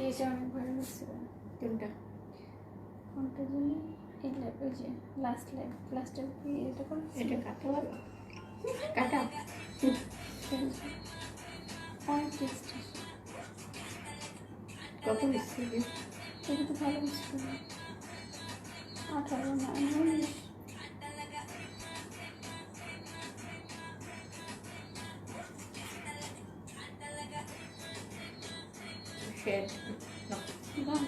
এটা অনেক ভালো লাগছে। কোনটা কোনটা জানি এই ওই যে লাস্টের এটা করে এটা কাটা কাটা অনেক টেস্ট কত মিষ্টি এটা তো ভালো মিষ্টি 18 না 19 শেড দাম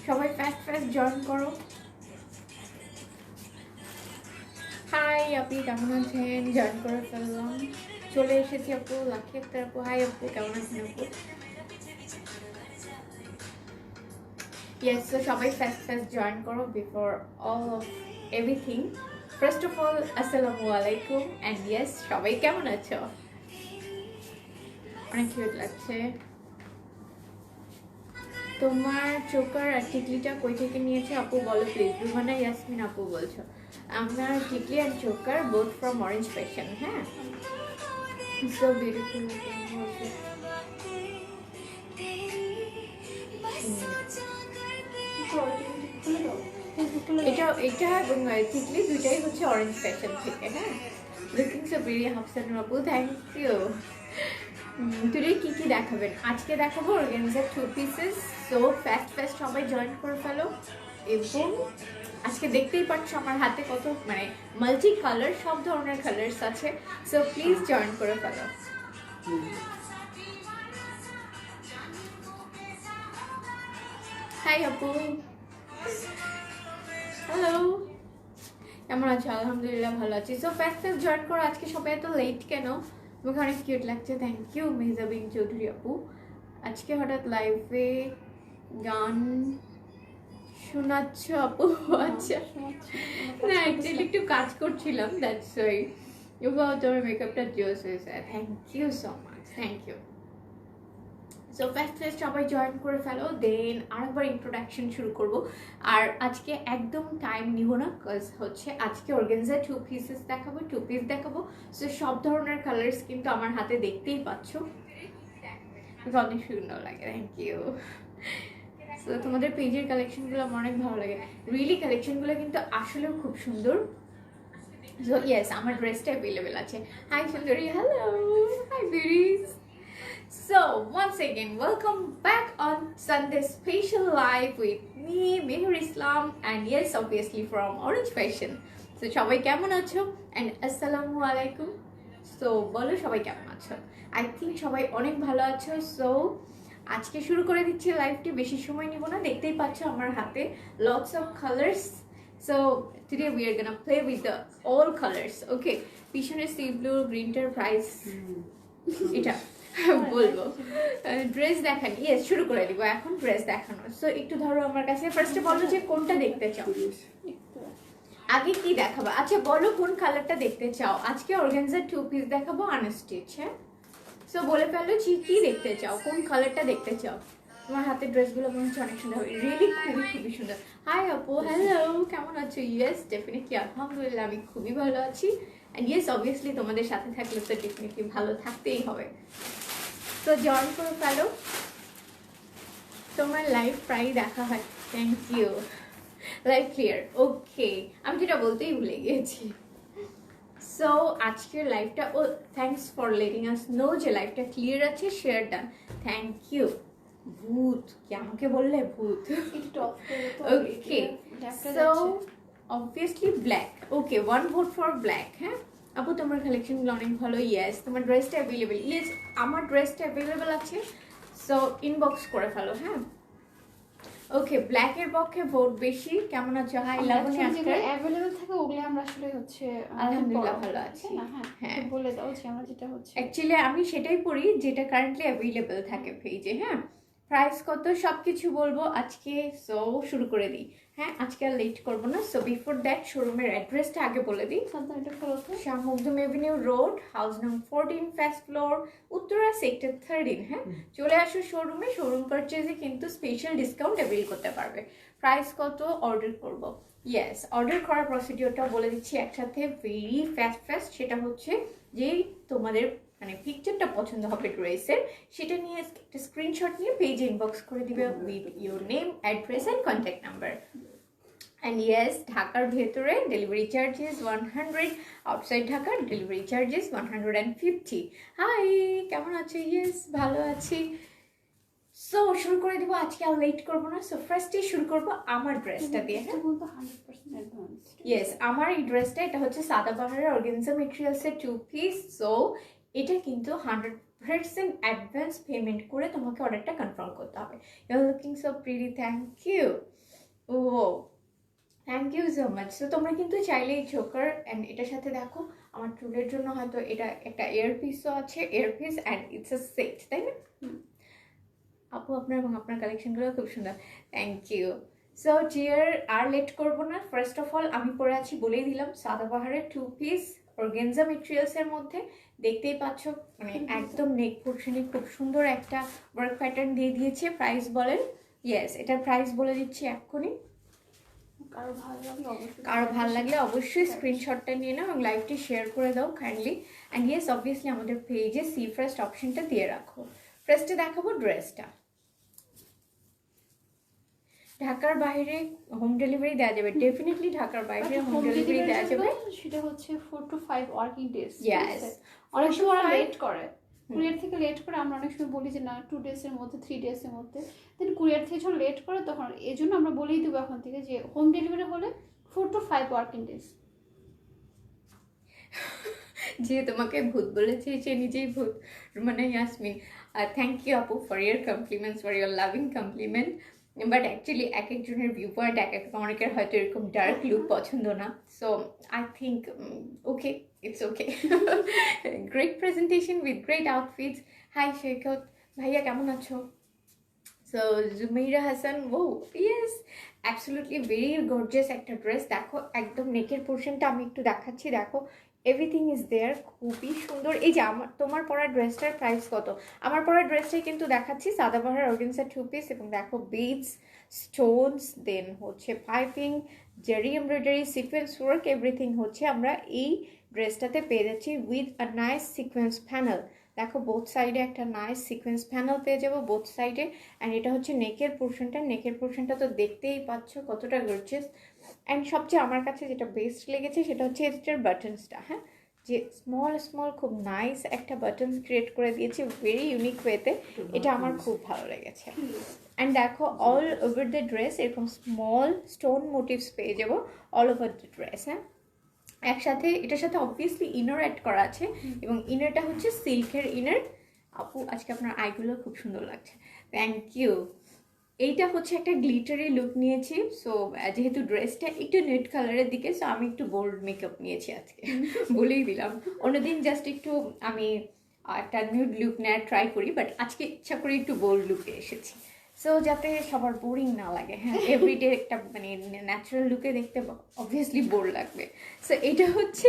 সবাই ফাস্ট জয়েন করো। হাই আপনি কেমন আছেন? জয়েন করে ফেললাম, চলে এসেছি আপু। লাকি আক্তার আপু, হাই আপু, কেমন আছেন আপু? ইয়েস, তো সবাই ফাস্ট জয়েন করো before all of everything. First of all আসসালামু আলাইকুম অ্যান্ড ইয়েস, সবাই কেমন আছো? অনেক কিউট লাগছে। তোমার চোকার আর টিকলিটা কই থেকে নিয়েছো আপু বলো প্লিজ। রুমানা ইয়াসমিন আপু বলছো আমার টিকলি আর choker both from Orange Fashion. হ্যাঁ, সো বিউটিফুল। এটা এটা এবং টিকলি দুইটাই হচ্ছে অরেঞ্জ ফ্যাশন থেকে। হ্যাঁ, লুকিং সো ভেরি হাফসান আপু, থ্যাংক ইউ। টুডে কি কি দেখাবেন? আজকে দেখাবো অর্গানজার 2 পিসেস। সো ফাস্ট সবাই জয়েন করে ফেলো। এবং আজকে দেখতেই পাচ্ছ আমার হাতে কত মানে মাল্টি কালার, সব ধরনের কালার্স আছে। সো প্লিজ জয়েন করে ফেলো। হাই আপু, হ্যালো, কেমন আছো? আলহামদুলিল্লাহ ভালো আছি। সো ফাস্ট জয়েন করো। আজকে সবাই এত লেট কেন? আমাকে অনেক কিউট লাগছে, থ্যাংক ইউ মেহজাবিন চৌধুরী আপু। আজকে হঠাৎ লাইভে গান শোনাচ্ছ আপু? আচ্ছা, না অ্যাকচুয়ালি একটু কাজ করছিলাম, দ্যাটস ওয়াই। তোমার মেকআপটা জোস হয়েছে, thank you so much, thank you. So fast সবাই জয়েন করে ফেলো, দেন আরেকবার ইন্ট্রোডাকশন শুরু করব। আর আজকে একদম টাইম নিব না, বিকজ হচ্ছে আজকে অর্গানজার 2 পিসেস দেখাবো, 2 পিস দেখাবো। সো সব ধরনের কালার্স কিন্তু আমার হাতে দেখতেই পাচ্ছ, অনেক সুন্দর লাগে, থ্যাংক ইউ। সো তোমাদের পেজের কালেকশনগুলো আমার অনেক ভালো লাগে, রিয়েলি কালেকশনগুলো কিন্তু আসলেও খুব সুন্দর। সো ইয়েস, আমার ড্রেসটা অ্যাভেলেবেল আছে। হাই সুন্দরী, hello, hi beauties. So once again, welcome back on Sunday special live with me, Mehur Islam, and yes, obviously from Orange Fashion. So সবাই কেমন আছো? And আসসালামু আলাইকুম। So বলো সবাই কেমন আছো? I think সবাই অনেক ভালো আছো। So আজকে শুরু করে দিচ্ছি লাইভটি, বেশি সময় নিব না। দেখতেই পাচ্ছ আমার হাতে lots of colors. So today we are gonna play with the all colors. Okay, পিছনে সি ব্লু গ্রিনটার প্রাইস এটা বলবো। ড্রেস দেখান, ইয়েস শুরু করে দিব এখন ড্রেস দেখানো। সো একটু ধরো আমার কাছে, ফার্স্টে বলো যে কোনটা দেখতে চাও, আগে কি দেখাবো? আচ্ছা বলো কোন কালারটা দেখতে চাও। আজকে অর্গানজার 2 পিস দেখাবো আনস্টিচ। হ্যাঁ, সো বলে ফেলো কি দেখতে চাও, কোন কালারটা দেখতে চাও। তোমার হাতের ড্রেসগুলো মনে হচ্ছে অনেক সুন্দর হবে, রিয়েলি খুবই সুন্দর। হাই আপু, হ্যালো, কেমন আছো? ইয়েস ডেফিনেটলি আলহামদুলিল্লাহ আমি খুবই ভালো আছি। অ্যান্ড ইয়েস অবভিয়াসলি তোমাদের সাথে থাকলে তো ডেফিনেটলি ভালো থাকতেই হবে। তো জয়েন করে ফেলো, তোমার লাইভ প্রায় দেখা হয়, thank you. Live clear, okay, আমি যেটা বলতেই ভুলে গিয়েছি। সো আজকের লাইভটা, oh thanks for letting us know যে লাইভটা ক্লিয়ার আছে, শেয়ার ডান, থ্যাংক ইউ। ভূত কি আমাকে বললে? ভূত, okay. So obviously black, okay, 1 vote for black. হ্যাঁ আপু, তোমার কালেকশনগুলো অনেক ভালো। ইয়েস, তোমার ড্রেসটা অ্যাভেলেবেল। ইয়েস, আমার ড্রেসটা অ্যাভেলেবেল আছে। সো ইনবক্স করে ফেলো। হ্যাঁ, ওকে, ব্ল্যাকের পক্ষে ভোট বেশি। কেমন আছো? হাই লাবণী আক্তার। অ্যাভেলেবল থাকে ওগুলো আমরা আসলে হচ্ছে আলহামদুলিল্লাহ ভালো আছি। হ্যাঁ, বলে দাও যে আমরা যেটা হচ্ছে অ্যাকচুয়ালি আমি সেটাই পড়ি যেটা কারেন্টলি অ্যাভেলেবেল থাকে পেজে। হ্যাঁ, প্রাইস কত সব কিছু বলবো আজকে। সো শুরু করে দিই। হ্যাঁ, আজকে আর লেট করবো না। সো বিফোর দ্যাট শোরুমের অ্যাড্রেসটা আগে বলে দিই। Shah Makhdum Avenue road, house নং 14, ফার্স্ট ফ্লোর, উত্তরা, সেক্টর 13। হ্যাঁ, চলে আসো শোরুমে। শোরুম পারচেজে কিন্তু স্পেশাল ডিসকাউন্ট অ্যাভেল করতে পারবে। প্রাইস কত অর্ডার করব, ইয়েস অর্ডার করার প্রসিডিওরটা বলে দিচ্ছি একসাথে, ভেরি ফাস্ট। সেটা হচ্ছে যেই তোমাদের মানে পিকচারটা পছন্দ হবে ড্রেসের, সেটা নিয়ে একটা স্ক্রিনশট নিয়ে পেজে ইনবক্স করে দিবে with your name, address and contact number. And yes, ঢাকার ভেতরে ডেলিভারি চার্জেস 100, আউটসাইড ঢাকার ডেলিভারি চার্জেস 150। হাই, কেমন আছো? ইয়েস, ভালো আছি। সো শুরু করে দিব, আজকে আর লেট করবো না। সো ফার্স্টে শুরু করবো আমার ড্রেসটা দিয়ে। হ্যাঁ, ইয়েস, আমার এই ড্রেসটা, এটা হচ্ছে সাদাবাহারের অর্গানজা মেটেরিয়ালসের 2 পিস। সো এটা কিন্তু 100% অ্যাডভান্স পেমেন্ট করে তোমাকে অর্ডারটা কনফার্ম করতে হবে। You are looking so pretty, thank you. Oh, thank you so much. So তোমরা কিন্তু চাইলে এই চোকার অ্যান্ড এটার সাথে দেখো আমার চুলের জন্য হয়তো এটা একটা এয়ারপিসও আছে, earpiece and it's a set, তাই না? আপু আপনার এবং আপনার কালেকশনগুলো খুব সুন্দর, থ্যাংক ইউ। সো চিয়ার আর লেট করবো না। ফার্স্ট অফ অল আমি পরে আছি বলেই দিলাম সাদাবাহারের 2 পিস অর্গানজা মেটেরিয়ালসের মধ্যে। দেখতেই পাচ্ছ মানে একদম নেক পোর্শনে খুব সুন্দর একটা ওয়ার্ক প্যাটার্ন দিয়ে দিয়েছে। প্রাইস বলেন। ইয়েস, এটার প্রাইস বলে দিচ্ছি এক্ষুনি। কারো ভালো লাগলে অবশ্যই স্ক্রিনশটটা নিয়ে নাও এবং লাইভটি শেয়ার করে দাও কাইন্ডলি। অ্যান্ড ইয়েস, অবভিয়াসলি আমাদের পেজে সি ফার্স্ট অপশনটা দিয়ে রাখো। ফার্স্টে দেখাবো ড্রেসটা। ঢাকার বাইরে হোম ডেলিভারি দেওয়া যাবে, ডেফিনেটলি ঢাকার বাইরে হোম ডেলিভারি দেওয়া যাবে। সেটা হচ্ছে 4 to 5 ওয়ার্কিং ডেজ। ইয়েস, অনেক সময় লেট করে, কুরিয়ার থেকে লেট করে। আমরা অনেক সময় বলি যে না 2 ডেজের মধ্যে, 3 ডেজের মধ্যে, দেন কুরিয়ার থেকে যখন লেট করে তখন এই জন্য আমরা বলেই দেবো এখন থেকে যে হোম ডেলিভারি হলে 4 to 5 ওয়ার্কিং ডেজ। যে তোমাকে ভূত বলেছে সে নিজেই ভূত, মানে ইয়াসমিন। থ্যাংক ইউ আপু for your compliments, for your loving compliment. But actually এক একজনের ভিউ পয়েন্ট এক এক, অনেকের হয়তো এরকম ডার্ক লুক পছন্দ না। So I think okay, it's okay. Great presentation with great outfits. Hi Saikat ভাইয়া, কেমন আছো? So Jumeira Hasan, oh yes, absolutely very gorgeous একটা ড্রেস। দেখো একদম নেকের পোর্শনটা আমি একটু দেখাচ্ছি, দেখো এভরিথিং ইজ দেয়ার, খুবই সুন্দর। এই যে তোমার পরা ড্রেসটার প্রাইস কত? আমার পরা ড্রেসটাই কিন্তু দেখাচ্ছি, সাদাবাহার অর্গানজা 2 পিস, এবং দেখো বিডস, স্টোনস, দেন হচ্ছে পাইপিং, জারি এমব্রয়ডারি, সিকোয়েন্স ওয়ার্ক, এভরিথিং হচ্ছে আমরা এই ড্রেসটাতে পেয়ে যাচ্ছি with a nice sequence panel. দেখো বোথ সাইডে একটা নাইস সিকোয়েন্স প্যানেল পেয়ে যাবো বোথ সাইডে। অ্যান্ড এটা হচ্ছে নেকের পোর্শনটা তো দেখতেই পাচ্ছ কতটা গর্জিয়াস। অ্যান্ড সবচেয়ে আমার কাছে যেটা বেস্ট লেগেছে সেটা হচ্ছে এটার বাটনসটা। হ্যাঁ, যে স্মল খুব নাইস একটা বাটনস ক্রিয়েট করে দিয়েছে ভেরি ইউনিক ওয়েতে, এটা আমার খুব ভালো লেগেছে। অ্যান্ড দেখো অল ওভার দ্য ড্রেস এরকম স্মল স্টোন মোটিভস পেয়ে যাবো অল ওভার দ্য ড্রেস। হ্যাঁ, একসাথে এটার সাথে অবভিয়াসলি ইনার অ্যাড করা আছে, এবং ইনারটা হচ্ছে সিল্কের ইনার। আপু আজকে আপনার আইগুলো খুব সুন্দর লাগছে, থ্যাংক ইউ। এইটা হচ্ছে একটা গ্লিটারি লুক নিয়েছি। সো যেহেতু ড্রেসটা একটু নেট কালারের দিকে, সো আমি একটু বোল্ড মেকআপ নিয়েছি আজকে, বলেই দিলাম। অন্যদিন জাস্ট একটু আমি একটা নিউড লুক নেওয়ার ট্রাই করি, বাট আজকে ইচ্ছা করে একটু বোল্ড লুকে এসেছি। সো যাতে সবার বোরিং না লাগে। হ্যাঁ, এভরিডে একটা মানে ন্যাচারাল লুকে দেখতে অবভিয়াসলি বোর লাগবে। সো এটা হচ্ছে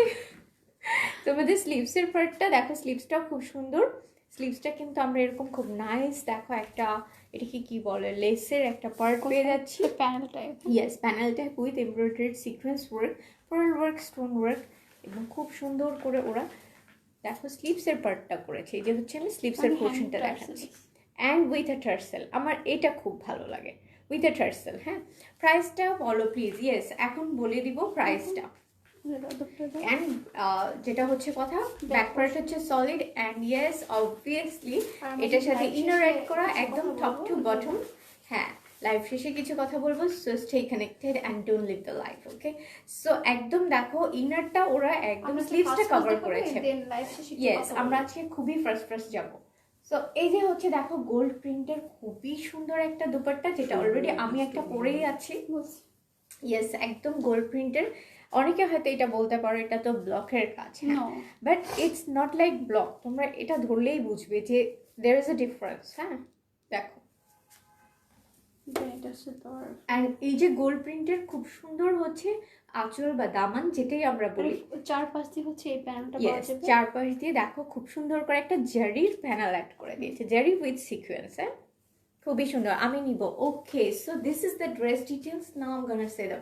তোমাদের স্লিভসের পার্টটা। দেখো স্লিভসটাও খুব সুন্দর। স্লিভসটা কিন্তু আমরা এরকম খুব নাইস, দেখো একটা এটাকে কি বলে, লেসের একটা পার্ট পেয়ে যাচ্ছি, panel type. Yes, panel type with embroidery sequence work, pearl work, stone work, এবং খুব সুন্দর করে ওরা দেখো স্লিভসের পার্টটা করেছে। এই যে হচ্ছে আমি স্লিভসের পোর্শনটা দেখাচ্ছি, অ্যান্ড উইথ আ টার্সেল। আমার এটা খুব ভালো লাগে, উইথ আ টার্সেল। হ্যাঁ, প্রাইসটা বলো প্লিজ। ইয়েস, এখন বলে দিব প্রাইসটা। অ্যান্ড যেটা হচ্ছে কথা, ব্যাক পার্ট হচ্ছে সলিড, অ্যান্ড ইয়েস অবভিয়াসলি এটার সাথে ইনার অ্যাড করা একদম টপ টু বটম। হ্যাঁ, লাইভ শেষে কিছু কথা বলবো, so stay connected and don't leave the live. Okay, so একদম দেখো ইনারটা ওরা একদম স্লিভসটা কভার করেছে। ইয়েস, আমরা আজকে খুবই ফার্স্ট যাবো। সো এই যে হচ্ছে দেখো গোল্ড প্রিন্টের খুবই সুন্দর একটা দুপাট্টা, যেটা অলরেডি আমি একটা পরেই আছি। ইয়েস, একদম গোল্ড প্রিন্টের। অনেকে হয়তো এটা বলতে পারো এটা তো ব্লকের কাজ, but it's not like block. তোমরা এটা ধরলেই বুঝবে যে দেয়ার ইজ এ ডিফারেন্স। হ্যাঁ, দেখো Then এটা হচ্ছে তোমার অ্যান্ড এই যে গোল্ড প্রিন্টের খুব সুন্দর হচ্ছে আঁচল বা দামান, যেটাই আমরা বলি, চারপাশ দিয়ে হচ্ছে এই প্যানেলটা পাওয়া ইয়েস, যাবে। চারপাশ দিয়ে দেখো খুব সুন্দর করে একটা জারির প্যানেল অ্যাড করে দিয়েছে, জারি উইথ সিকোয়েন্স। হ্যাঁ, খুবই সুন্দর, আমি নিব। Okay, so this is the dress details. Now I am gonna say the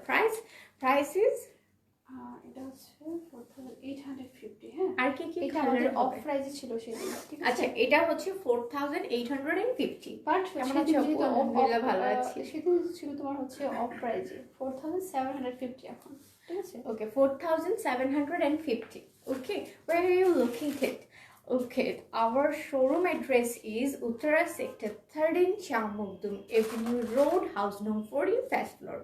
price is, এটা হচ্ছে 4850। হ্যাঁ, আর কি কি এটা কালার আমাদের অফ হবে? প্রাইসে ছিল সেদিন, ঠিক আছে? আচ্ছা, এটা হচ্ছে 4850। বাট কেমন আছো আপু? আলহামদুলিল্লাহ ভালো আছি। সেদিন ছিল তোমার হচ্ছে অফ প্রাইসে 4750 এখন, ঠিক আছে? Okay, 4750. Okay, where are you located? Okay, our showroom address is Uttara Sector 13, Shah Makdum Avenue Road, house number 14, first floor.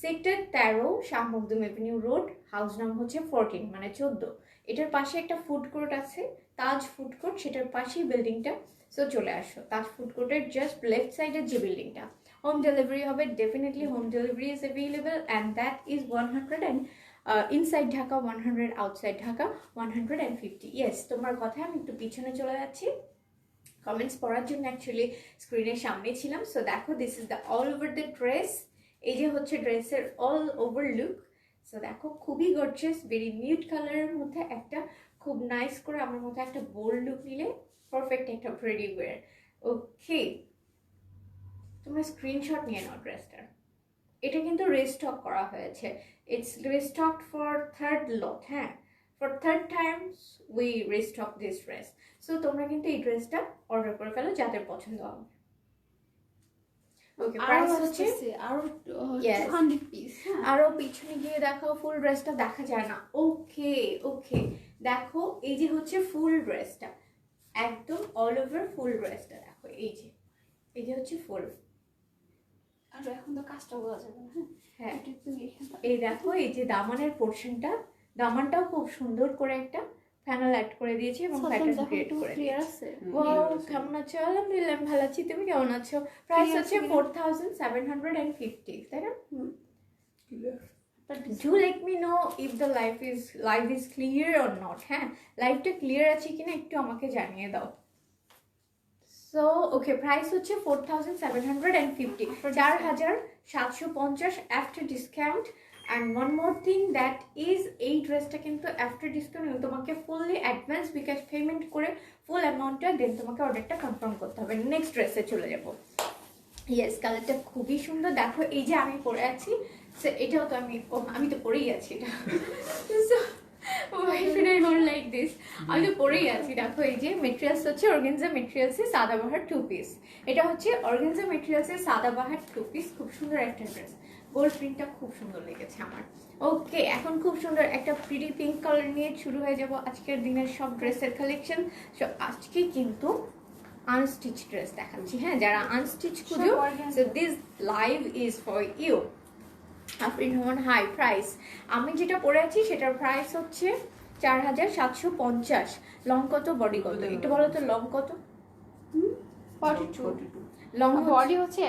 Sector 13, Shah Makdum Avenue Road, house number হচ্ছে 14, মানে 14। এটার পাশে একটা ফুড কোর্ট আছে, তাজ ফুড কোর্ট, সেটার পাশেই বিল্ডিংটা। So চলে আসো, তাজ ফুড কোর্টের জাস্ট লেফট সাইডের যে বিল্ডিংটা। হোম ডেলিভারি হবে, definitely home delivery is available, and that is 100 and inside Dhaka 100, outside Dhaka 150। Yes, তোমার কথায় আমি একটু পিছনে চলে যাচ্ছি কমেন্টস পড়ার জন্য, অ্যাকচুয়ালি স্ক্রিনের সামনে ছিলাম। সো দেখো, this is the all over the dress. এই যে হচ্ছে ড্রেসের অল ওভার লুক। সো দেখো, খুবই গর্জিয়াস, ভেরি নিউড কালারের মধ্যে একটা খুব নাইস করে আমার মধ্যে একটা বোল্ড লুক নিলে পারফেক্ট একটা প্রেডি ওয়্যার। ওকে, তোমরা স্ক্রিনশট নিয়ে নাও ড্রেসটার। এটা কিন্তু রিস্টক করা হয়েছে, ইটস রিস্টকড ফর থার্ড লট। হ্যাঁ, for third Times we restock this dress. So তোমরা কিন্তু এই ড্রেসটা অর্ডার করে ফেলো যাদের পছন্দ হবে। ওকে, প্রাইস হচ্ছে আরো Yes. 200 পিস। আরো পিছনে গিয়ে দেখো, ফুল ড্রেসটা দেখা যায় না। ওকে ওকে, দেখো এই যে হচ্ছে ফুল ড্রেসটা, একদম অল ওভার ফুল ড্রেসটা দেখো, এই যে হচ্ছে ফুল। আর এখন তো কাজটা বোঝা যাবে না। হ্যাঁ, এটা একটু এখানটা এই দেখো, এই যে দামানের পোর্শনটা, দামানটাও খুব সুন্দর করে একটা প্যানেল অ্যাড করে দিয়েছে এবং প্যাটার্ন ক্রিয়েট করে ক্লিয়ার দিয়েছে। আছে। ওয়াও, কেমন আছো? আলহামদুলিল্লাহ আমি ভালো আছি, তুমি কেমন আছো? প্রাইস Clear হচ্ছে আছে কিনা? 4750, তাই না? Do let me know if the live is clear or not. হ্যাঁ, লাইভটা ক্লিয়ার আছে কিনা একটু আমাকে জানিয়ে দাও। সো ওকে, প্রাইস হচ্ছে 4750, 4750 after discount. And one more thing that is, এই ড্রেসটা কিন্তু আফটার ডিসকাউন্ট তোমাকে ফুললি অ্যাডভান্স বিকাশ পেমেন্ট করে ফুল অ্যামাউন্টটা দেন তোমাকে অর্ডারটা কনফার্ম করতে হবে। নেক্সট ড্রেসে চলে যাব। ইয়েস, কালারটা খুবই সুন্দর। দেখো এই যে আমি পরে আছি, এটাও তো আমি তো পরেই আছি এটা। লাইক দিস, আমি তো পরেই আছি। দেখো এই যে মেটেরিয়ালস হচ্ছে অর্গানজা মেটেরিয়ালসের সাদাবাহার 2 পিস। এটা হচ্ছে অর্গানজা মেটেরিয়ালসের সাদাবাহার 2 পিস, খুব সুন্দর একটা ড্রেস। গোল্ড প্রিন্টটা খুব সুন্দর লেগেছে আমার। ওকে, এখন খুব সুন্দর একটা প্রিটি পিঙ্ক কালার নিয়ে শুরু হয়ে যাব আজকের দিনের সব ড্রেসের কালেকশন। সো আজকে কিন্তু আনস্টিচ ড্রেস দেখাচ্ছি। হ্যাঁ, যারা আনস্টিচ খুঁজো, so this live is for you. Afrin Rahman, hi. Price আমি যেটা পরে আছি সেটার প্রাইস হচ্ছে 4750। লং কত, বডি কত? একটু বলো তো, লং কত? 42। লং বডি হচ্ছে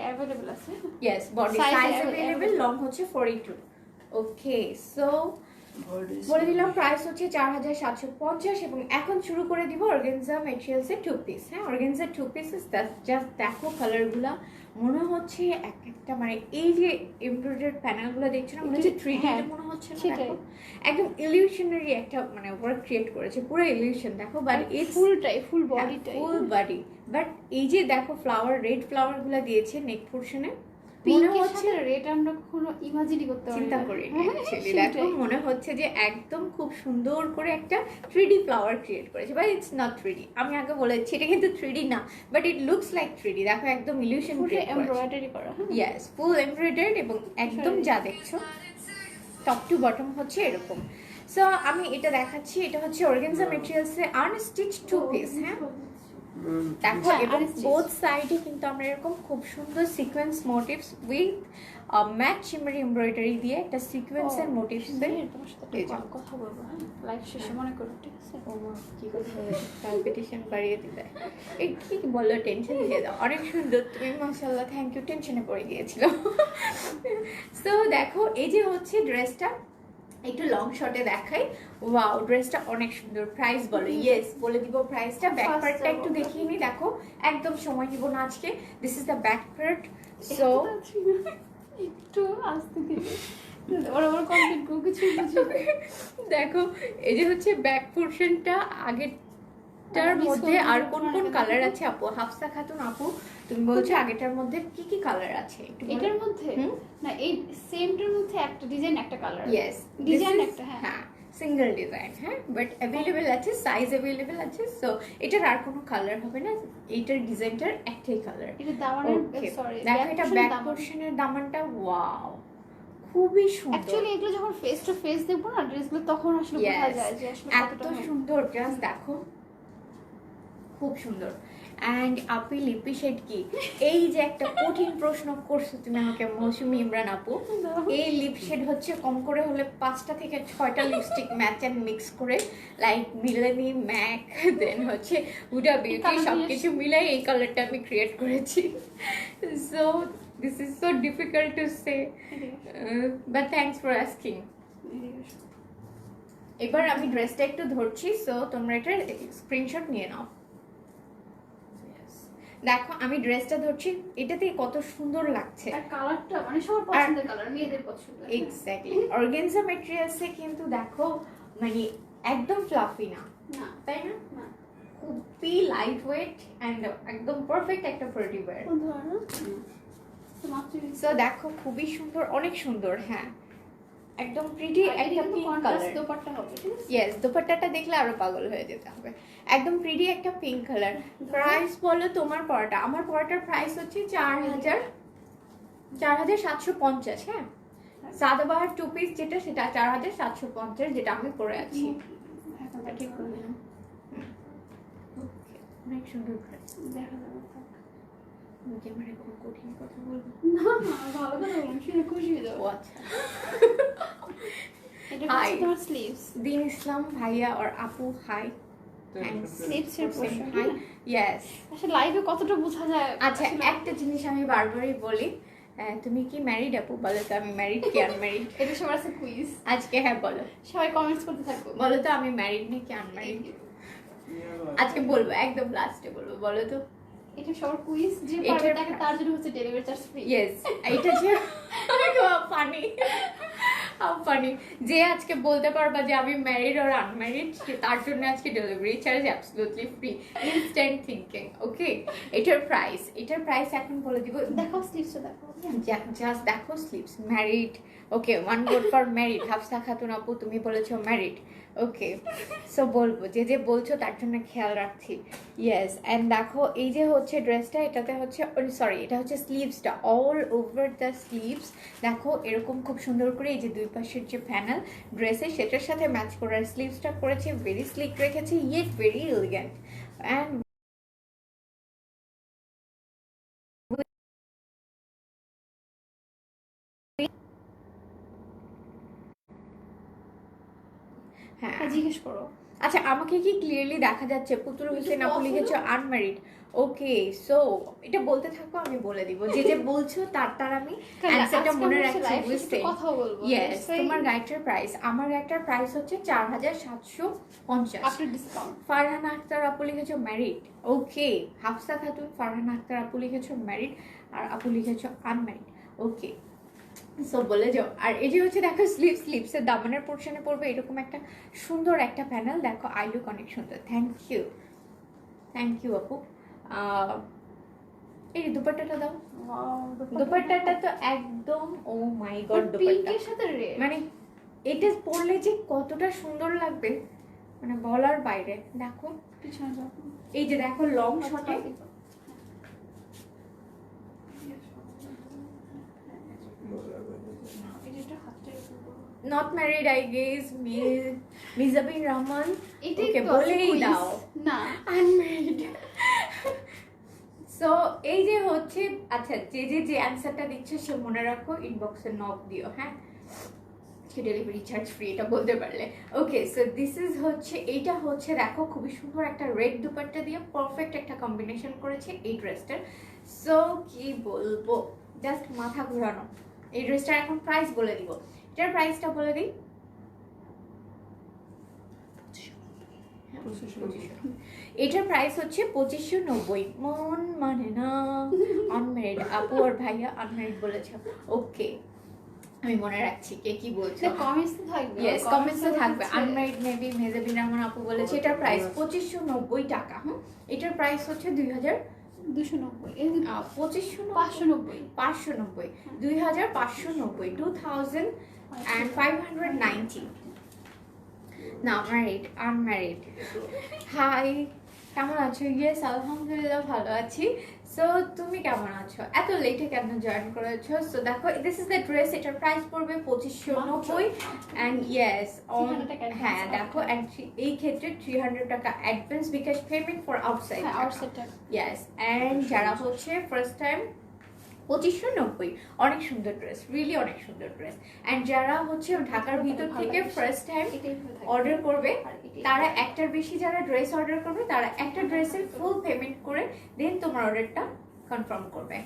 अवेलेबल আছে। Yes, body Size size available. Available, long হচ্ছে 42। ওকে, সো বলে দিলাম প্রাইস হচ্ছে 4750 এবং এখন শুরু করে দিব অর্গানজা মেটেরিয়ালসের 2 পিস। হ্যাঁ, অর্গানজা 2 পিসেস, জাস্ট দেখো কালারগুলা, মনে হচ্ছে এক একটা, মানে এই যে এমব্রয়ডারি প্যানেলগুলো দেখছো না, মনে হচ্ছে 3D হ্যাঁ, মনে হচ্ছে না? সেটাই। দেখো একদম ইলিউশনারি একটা মানে ওয়ার্ক ক্রিয়েট করেছে, পুরো ইলিউশন। দেখো, বাট ইটস ফুল বডিটাই ফুল বডি, বাট এই যে দেখো ফ্লাওয়ার, রেড ফ্লাওয়ার গুলা দিয়েছে নেক পোর্শনে, মনে পিঙ্কের হচ্ছে সাথে রেড আমরা কখনো ইমাজিনই করতে পারি চিন্তা না। করি হ্যাঁ, অ্যাকচুয়ালি। সেটাই। দেখো মনে হচ্ছে যে একদম খুব সুন্দর করে একটা 3D ফ্লাওয়ার ক্রিয়েট করেছে, বাট ইটস নট 3D। আমি আগে বলেছি এটা কিন্তু 3D না, but it looks like 3D। দেখো একদম ইলিউশন ফুল ক্রিয়েট করেছে। এমব্রয়ডারি করা। হ্যাঁ, ইয়েস, ফুল এমব্রয়ডারি এবং একদম যা দেখছো টপ টু বটম হচ্ছে এরকম। সো আমি এটা দেখাচ্ছি, এটা হচ্ছে অর্গানজা মেটেরিয়ালসে আনস্টিচ 2 পিস। হ্যাঁ, দেখো, হ্যাঁ, এবং unstitched। বোথ সাইডে কিন্তু আমরা এরকম খুব সুন্দর sequence motifs with matte shimmery embroidery দিয়ে একটা সিকোয়েন্সের মোটিভস দেয়। তোমার সাথে এই যে। কথা বলবো। হ্যাঁ, লাইভ শেষে মনে করো, ঠিক আছে? কি কথা, কম্পিটিশন বাড়িয়ে দিলে এই কি বললো, টেনশন দিয়ে দাও। অনেক সুন্দর তুমি, মাশাআল্লাহ, থ্যাংক ইউ। টেনশনে পড়ে গিয়েছিল। সো দেখো এই যে হচ্ছে ড্রেসটা, একটু লং শটে দেখাই। ওয়াও, ড্রেসটা অনেক সুন্দর। প্রাইস বলো। ইয়েস, বলে দিব প্রাইসটা। ব্যাক পার্টটা একটু দেখিয়ে নি। দেখো একদম সময় নিব না আজকে। This is the back part. So একটু আস্তে দিলে ওরা আমার কমপ্লিট করে কিছু বুঝবে। দেখো এই যে হচ্ছে ব্যাক পোর্শনটা আগেরটার Mix মধ্যে করে আর দিলে কোন তোমার কোন এখানে কালার দেখো। আছে আপু? হাফসা খাতুন আপু তুমি বলছো আগেরটার মধ্যে কি কি কালার আছে একটু বলো। এটার মধ্যে হুম? না, এই সেমটার মধ্যে একটা ডিজাইন, একটা কালার। ইয়েস ডিজাইন একটা, হ্যাঁ। সিঙ্গেল ডিজাইন, হ্যাঁ, বাট অ্যাভেলেবেল আছে, সাইজ অ্যাভেলেবেল আছে। সো এটার আর কোনো কালার হবে না, এইটার ডিজাইনটার একটাই কালার। এটা দামানের, ওকে সরি, দেখো এটা ব্যাক পোর্শনের দামানটা, ওয়াও খুবই সুন্দর। অ্যাকচুয়ালি এগুলো যখন ফেস টু ফেস দেখবো না ড্রেসগুলো, তখন আসলে বোঝা যায় যে আসলে এত কতটা সুন্দর, জাস্ট দেখো খুব সুন্দর। অ্যান্ড আপি লিপি শেড কি? এই যে একটা কঠিন প্রশ্ন করছো তুমি আমাকে মৌসুমী ইমরান আপু, এই লিপ শেড হচ্ছে কম করে হলে 5টা থেকে 6টা লিপস্টিক ম্যাচ অ্যান্ড মিক্স করে, লাইক মিলেনি, ম্যাক, দেন হচ্ছে হুডা বিউটি, সবকিছু মিলাই এই কালারটা আমি ক্রিয়েট করেছি। So this is so difficult to say, but thanks for asking. এবার আমি ড্রেসটা একটু ধরছি, সো তোমরা এটার স্ক্রিনশট নিয়ে নাও। দেখো আমি ড্রেসটা ধরছি, এটাতে কত সুন্দর লাগছে। আর কালারটা মানে সবার পছন্দের কালার, মেয়েদের পছন্দের। এক্স্যাক্টলি অর্গানজা ম্যাটেরিয়ালসে কিন্তু দেখো মানে একদম ফ্লাফি না, না, তাই না? না, খুবই লাইট ওয়েট অ্যান্ড একদম পারফেক্ট একটা পার্টি ওয়্যার। কোন ধরনের? তো মাত্র সো দেখো খুবই সুন্দর, অনেক সুন্দর, হ্যাঁ একদম প্রিটি একটা পিঙ্ক কালার। দোপাট্টা হবে, ঠিক আছে? ইয়েস, দোপাট্টাটা দেখলে আরো পাগল হয়ে যেতে হবে। একদম প্রিটি একটা পিঙ্ক কালার। প্রাইস বলো তোমার পরাটা, আমার পরাটার প্রাইস হচ্ছে 4750। হ্যাঁ, সাদাবাহার 2 পিস যেটা, সেটা 4750, যেটা আমি পরে আছি। হ্যাঁ, ঠিক করে দিলাম। অনেক সুন্দর ড্রেস। দেখা যাবে তো। ওকে, আমার এখন কঠিন কথা বলবো না, না, ভালো কথা বলুন, শুনে খুশি হয়ে যাবো। ও আচ্ছা। এটা Hi. হচ্ছে তোমার স্লিভস। দিন ইসলাম ভাইয়া আর আপু, হাই। স্লিভস এর পোর্শন। Hi, yes. আসলে লাইভে কতটা বোঝা যায়? আচ্ছা, একটা জিনিস আমি বারবারই বলি, তুমি কি ম্যারিড আপু? বলো তো আমি ম্যারিড কি আনম্যারিড? এটা সবার আছে কুইজ। আজকে হ্যাঁ বলো, সবাই কমেন্টস করতে থাকো। বলো তো আমি ম্যারিড নাকি আনম্যারিড? আজকে বলবো, একদম লাস্টে বলবো, বলো তো। এটা সবার কুইজ, যে এটার পারবে তাকে, তার জন্য হচ্ছে ডেলিভারি চার্জ ফ্রি। ইয়েস, এটা যে ফানি ফানি, যে আজকে বলতে পারবা যে আমি ম্যারিড আর আনম্যারিড, তার জন্য আজকে delivery charge absolutely free. Instant thinking. Okay, এটার প্রাইস এখন বলে দিব। দেখো স্লিভসটা দেখো। জাস্ট দেখো sleeves, married. Okay, one word for married. Hafsa Khatun আপু তুমি বলেছো ম্যারিড। ওকে, সো বলবো, যে বলছো তার জন্য খেয়াল রাখছি। ইয়েস, অ্যান্ড দেখো এই যে হচ্ছে ড্রেসটা, এটাতে হচ্ছে সরি, এটা হচ্ছে স্লিভসটা, অল ওভার দ্য স্লিভস। দেখো এরকম খুব সুন্দর করে এই যে দুই পাশের যে প্যানেল ড্রেসে, সেটার সাথে ম্যাচ করার স্লিভসটা করেছে, ভেরি স্লিক রেখেছে, ইয়েট ভেরি এলিগেন্ট। অ্যান্ড হ্যাঁ, জিজ্ঞেস করো। আচ্ছা আমাকে কি ক্লিয়ারলি দেখা যাচ্ছে? পুতুল হোসেন আপু লিখেছো আনম্যারিড। ওকে, সো এটা বলতে থাকো, আমি বলে দিব, যে বলছো তার আমি অ্যানসারটা মনে রাখছি, বুঝতে। কথা বলবো। ইয়েস, তোমার গাইডটার প্রাইস, আমার গাইডটার প্রাইস হচ্ছে 4750 আফটার ডিসকাউন্ট। ফারহানা আক্তার আপু লিখেছো ম্যারিড। ওকে, হাফসা খাতুন, ফারহানা আক্তার আপু লিখেছো ম্যারিড, আর আপু লিখেছো আনম্যারিড। ওকে, সো বলে যাও। আর এই যে হচ্ছে দেখো স্লিভসের দামানের পোর্শনে পড়বে এরকম একটা সুন্দর একটা প্যানেল। দেখো আই লুক অনেক সুন্দর। থ্যাংক ইউ আপু। এই দুপাট্টাটা দাও। দুপাট্টাটা তো একদম, ও মাই গড, দুপাট্টা পিঙ্কের সাথে রেড, মানে এটা পরলে যে কতটা সুন্দর লাগবে মানে বলার বাইরে। দেখো পিছনে যাও। এই যে দেখো লং শটে, not married I guess, Mizabin Rahman. এটাই ওকে, তো বলেই quiz। দাও না, আনম্যারিড। সো এই যে হচ্ছে, আচ্ছা যে অ্যানসারটা দিচ্ছে সে মনে রাখো, ইনবক্সে নক দিও, হ্যাঁ, ডেলিভারি চার্জ ফ্রি, এটা বলতে পারলে। ওকে, সো দিস ইজ হচ্ছে, এইটা হচ্ছে দেখো খুবই সুন্দর একটা রেড দুপাট্টা দিয়ে পারফেক্ট একটা কম্বিনেশন করেছে এই ড্রেসটার। সো কি বলবো, জাস্ট মাথা ঘোরানো। এই ড্রেসটার এখন প্রাইস বলে দিব, এটার প্রাইসটা বলে দিই। এটার প্রাইস হচ্ছে 2590। মন মানে না, আনমেরিড আপু আর ভাইয়া আনমেরিড বলেছে। ওকে, আমি মনে রাখছি কে কি বলছে। কমেন্টস তো থাকবে, ইয়েস, কমেন্টসে থাকবে। আনমেরিড মেবি মেজাবিন রহমান আপু বলেছে এটার প্রাইস 2590 টাকা। এটার প্রাইস হচ্ছে 2290, 590 2590, 2590 না, আনম্যারিড। হাই, কেমন আছো? ইয়েস, আলহামদুলিল্লাহ ভালো আছি। সো তুমি কেমন আছো? এত লেটে কেন জয়েন করেছো? সো দেখো, দিস ইজ দ্য ড্রেস। এটার প্রাইস পড়বে 2590 অ্যান্ড ইয়েস, হ্যাঁ দেখো, এই ক্ষেত্রে 300 টাকা advance bKash payment for outside. Yes, and যারা হচ্ছে ফার্স্ট টাইম 2590, অনেক সুন্দর ড্রেস, রিয়েলি অনেক সুন্দর ড্রেস। অ্যান্ড যারা হচ্ছে ঢাকার ভিতর থেকে ফার্স্ট টাইম অর্ডার করবে, তারা একটার বেশি যারা ড্রেস অর্ডার করবে, তারা একটা ড্রেসের ফুল পেমেন্ট করে দেন তোমার অর্ডারটা কনফার্ম করবে।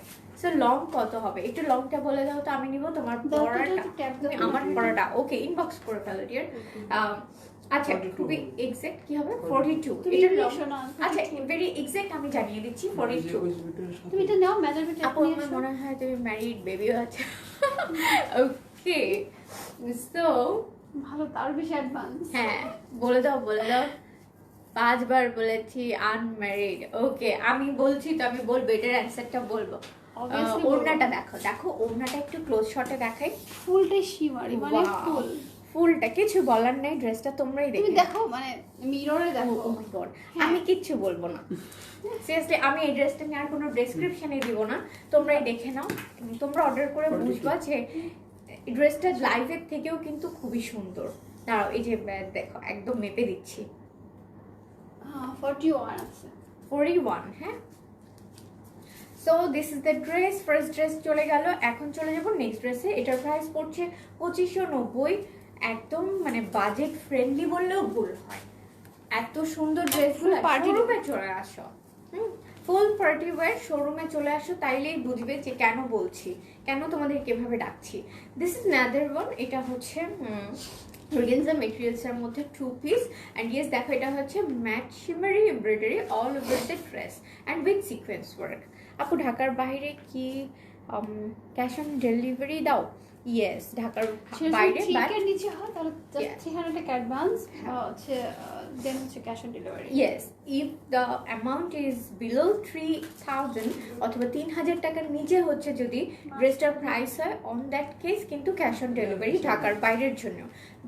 সো লং কত হবে একটু লংটা বলে দাও তো, আমি নিব তোমার পড়াটা, তুমি আমার পড়াটা। ওকে, ইনবক্স করে ফেলো ডিয়ার। আচ্ছা, খুবই এক্সাক্ট কি হবে? 42। এটা লং, আচ্ছা ভেরি এক্সাক্ট আমি জানিয়ে দিচ্ছি 42। তুমি এটা নাও, মেজারমেন্ট আপু আমার মনে হয় তুমি ম্যারিড, বেবিও আছে। ওকে, সো ভালো, তার বেশি অ্যাডভান্স। হ্যাঁ, বলে দাও 5 বার বলেছি আনম্যারিড। ওকে, আমি বলছি তো, আমি বলবো, এটার অ্যান্সারটা বলবো। ওড়নাটা দেখো ওড়নাটা একটু ক্লোজ শটে দেখাই। ফুলটাই শিমারি, মানে ফুলটা কিছু বলার নেই, ড্রেসটা তোমরাই তুমি দেখো, মানে মিররে দেখো। ও মাই গড, আমি কিচ্ছু বলবো না সিরিয়াসলি। আমি এই ড্রেসটা নিয়ে আর কোনো ডেসক্রিপশনে দিব না, তোমরাই দেখে নাও। তোমরা অর্ডার করে বুঝবা যে ড্রেসটা লাইভের থেকেও কিন্তু খুবই সুন্দর। দাঁড়াও, এই যে দেখো, একদম মেপে দিচ্ছি। 41 আছে, 41। হ্যাঁ, so this is the dress. First dress চলে গেল, এখন চলে যাবো নেক্সট ড্রেসে। এটার প্রাইস পড়ছে 2590। একদম মানে বাজেট ফ্রেন্ডলি বললেও ভুল হয়, এত সুন্দর ড্রেসগুলো শোরুমে চলে আসো। ফুল পার্টি ওয়্যার শোরুমে চলে আসো, তাইলেই বুঝবে যে কেন বলছি, কেন তোমাদের কিভাবে ডাকছি। This is another one. এটা হচ্ছে অর্গানজা মেটেরিয়ালসের মধ্যে 2 পিস। অ্যান্ড ইয়েস দেখো, এটা হচ্ছে matte shimmery embroidery all over the dress and with sequence work. আপু ঢাকার বাইরে কি ক্যাশ অন ডেলিভারি দাও? ইয়েস, ঢাকার বাইরে চিকেন নিচে হয় তাহলে 300 টাকা অ্যাডভান্স, হচ্ছে দেন হচ্ছে cash on delivery. Yes, if the amount is below 3000 অথবা 3000 টাকার নিচে হচ্ছে যদি ড্রেসটার প্রাইস হয়, অন দ্যাট কেস কিন্তু ক্যাশ অন ডেলিভারি ঢাকার বাইরের জন্য।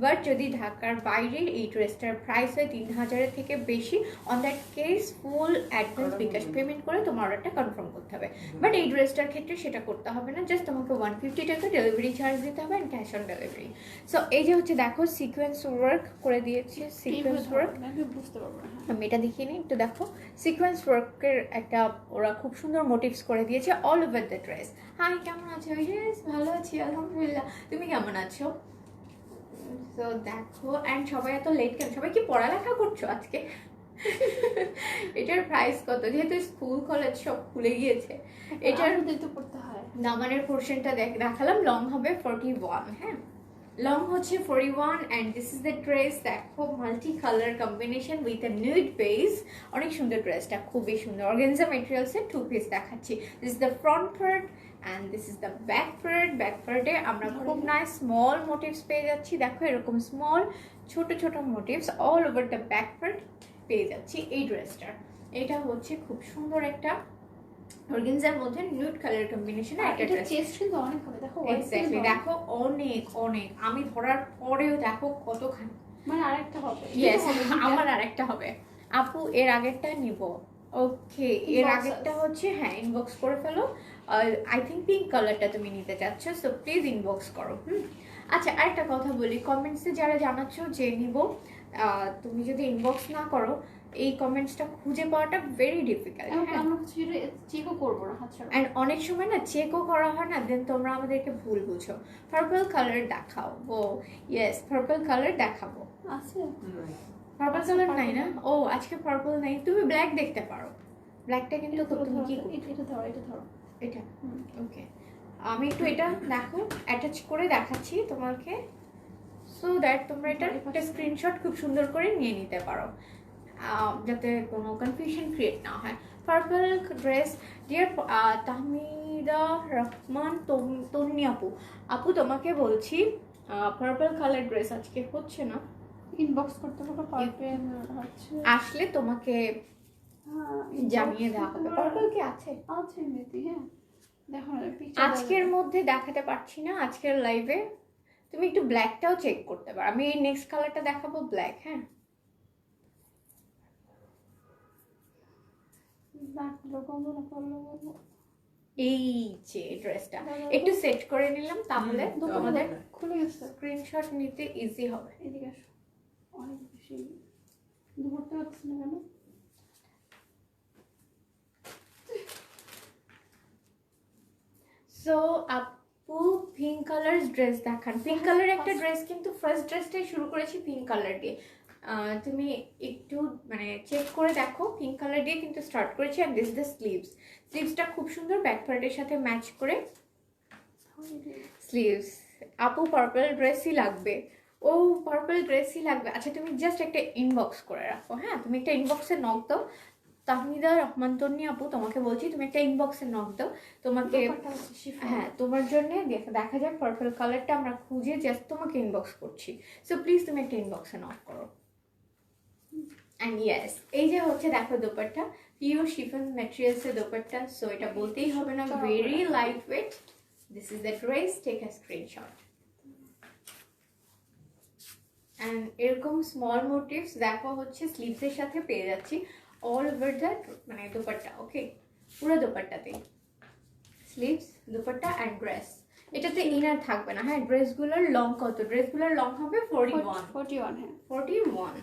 বাট যদি ঢাকার বাইরের এই ড্রেসটার প্রাইস হয় 3000-এর থেকে বেশি, on that case full advance bKash payment করে তোমার অর্ডারটা কনফার্ম করতে হবে। বাট এই ড্রেসটার ক্ষেত্রে সেটা করতে হবে না, জাস্ট তোমাকে 150 টাকা ডেলিভারি চার্জ দিতে হবে and cash on delivery. So এই যে হচ্ছে দেখো, সিকোয়েন্স ওয়ার্ক করে দিয়েছি। সিকোয়েন্স ওয়ার্ক বুঝতে পারবো না, আমি এটা দেখিয়ে নিই একটু। দেখো, সিকোয়েন্স ওয়ার্কের একটা ওরা খুব সুন্দর মোটিভস করে দিয়েছে all over the dress. Hi, কেমন আছো? ইয়েস, ভালো আছি আলহামদুলিল্লাহ। তুমি কেমন আছো? তো দেখো, অ্যান্ড সবাই এত লেট কেন? সবাই কি পড়ালেখা করছো আজকে? এটার প্রাইস কত? যেহেতু স্কুল কলেজ সব খুলে গিয়েছে, এটার তো পড়তে হয়। দামানের পোর্শনটা দেখালাম। লং হবে 41। হ্যাঁ, লং হচ্ছে 41 and this is the dress. দেখো, multi colour combination with a nude base, অনেক সুন্দর ড্রেসটা, খুবই সুন্দর। অর্গানজা মেটেরিয়ালসের 2 পিস দেখাচ্ছি। This is the front part and this is the back part. Back পার্টে আমরা খুব নাইস স্মল মোটিভস পেয়ে যাচ্ছি। দেখো, এরকম স্মল ছোট ছোট motives all over the back part পেয়ে যাচ্ছি এই ড্রেসটার। এটা হচ্ছে খুব সুন্দর একটা অর্গানজার মধ্যে নিউড কালার কম্বিনেশনে একটা ড্রেস। চেস্ট কিন্তু অনেক হবে, দেখো এক্স্যাক্টলি, দেখো অনেক অনেক, আমি ধরার পরেও দেখো কতখানি, মানে আরেকটা হবে। ইয়েস, আমার আরেকটা হবে। আপু এর আগেরটা নিব। ওকে, এর আগেরটা হচ্ছে, হ্যাঁ ইনবক্স করে ফেলো। আই থিঙ্ক পিঙ্ক কালারটা তুমি নিতে চাচ্ছ, সো প্লিজ ইনবক্স করো। আচ্ছা, আরেকটা কথা বলি, কমেন্টসে যারা জানাচ্ছ যে নিব, তুমি যদি ইনবক্স না করো, এই কমেন্টসটা খুঁজে পাওয়াটা ভেরি ডিফিকাল্ট। আমরা চেকও করবো না, অ্যান্ড অনেক সময় না চেকও করা হয় না, দেন তোমরা আমাদেরকে ভুল বুঝো। পার্পল কালার দেখাও। ও ইয়েস, পার্পল কালার দেখাবো। আছে পার্পল কালার নাই না? ও আজকে পার্পল নাই, তুমি ব্ল্যাক দেখতে পারো। ব্ল্যাকটা কিন্তু তুমি কি এটা ধরো, এটা ধরো, এটা। ওকে, আমি একটু এটা দেখো অ্যাটাচ করে দেখাচ্ছি তোমাকে, সো দ্যাট তোমরা এটা একটা স্ক্রিনশট খুব সুন্দর করে নিয়ে নিতে পারো। যাতে কোনো কনফিউশন ক্রিয়েট না হয়। Purple dress dear Tahmida Rahman Tonni আপু, আপু তোমাকে বলছি পার্পল কালার ড্রেস আজকে হচ্ছে না, ইনবক্স করতে পারো, পার্পল হচ্ছে আসলে তোমাকে জানিয়ে দেওয়া হবে। পার্পল কি আছে? আছে এমনিতে, হ্যাঁ দেখো আজকের মধ্যে দেখাতে পারছি না আজকের লাইভে, তুমি একটু ব্ল্যাকটাও চেক করতে পারো। আমি এই নেক্সট কালারটা দেখাবো ব্ল্যাক। হ্যাঁ এই যে ড্রেসটা একটু সেট করে নিলাম, তাহলে তোমাদের খুলে গেছে, স্ক্রিনশট নিতে ইজি হবে। এদিকে আসো, অনেক বেশি ধরতে পারছি না কেন। সো আপু পিঙ্ক কালার ড্রেস দেখান। পিঙ্ক কালার একটা ড্রেস, কিন্তু ফার্স্ট ড্রেসটাই শুরু করেছি পিঙ্ক কালার দিয়ে। তুমি একটু মানে চেক করে দেখো, পিঙ্ক কালার দিয়ে কিন্তু স্টার্ট করেছি। অ্যান্ড দিস দ্য স্লিভসটা খুব সুন্দর, ব্যাক পার্টের সাথে ম্যাচ করে স্লিভস। আপু পার্পল ড্রেসই লাগবে, ও পার্পল ড্রেসই লাগবে। আচ্ছা তুমি জাস্ট একটা ইনবক্স করে রাখো, হ্যাঁ তুমি একটা ইনবক্সে নক দাও। তাহমিদা রহমান তন্নি আপু তোমাকে বলছি, তুমি একটা ইনবক্সে নক দাও, তোমাকে হ্যাঁ তোমার জন্য দেখা যাক পার্পল কালারটা আমরা খুঁজে জাস্ট তোমাকে ইনবক্স করছি। সো প্লিজ তুমি একটা ইনবক্সে নক করো। অ্যান্ড ইয়েস, এই যে হচ্ছে দেখো দোপাট্টা, পিওর শিফন ম্যাটেরিয়ালসের দোপাট্টা। সো এটা বলতেই হবে না, very light weight. This is the dress, take a screenshot. And এরকম স্মল মোটিভস দেখো হচ্ছে স্লিভসের সাথে পেয়ে যাচ্ছি অল ওভার দ্যাট, মানে দোপাট্টা। ওকে, পুরো দোপাট্টাতে স্লিভস, দোপাট্টা অ্যান্ড ড্রেস। এটাতে ইনার থাকবে না। হ্যাঁ ড্রেসগুলোর লং কত? ড্রেসগুলোর লং হবে 41। হ্যাঁ 41।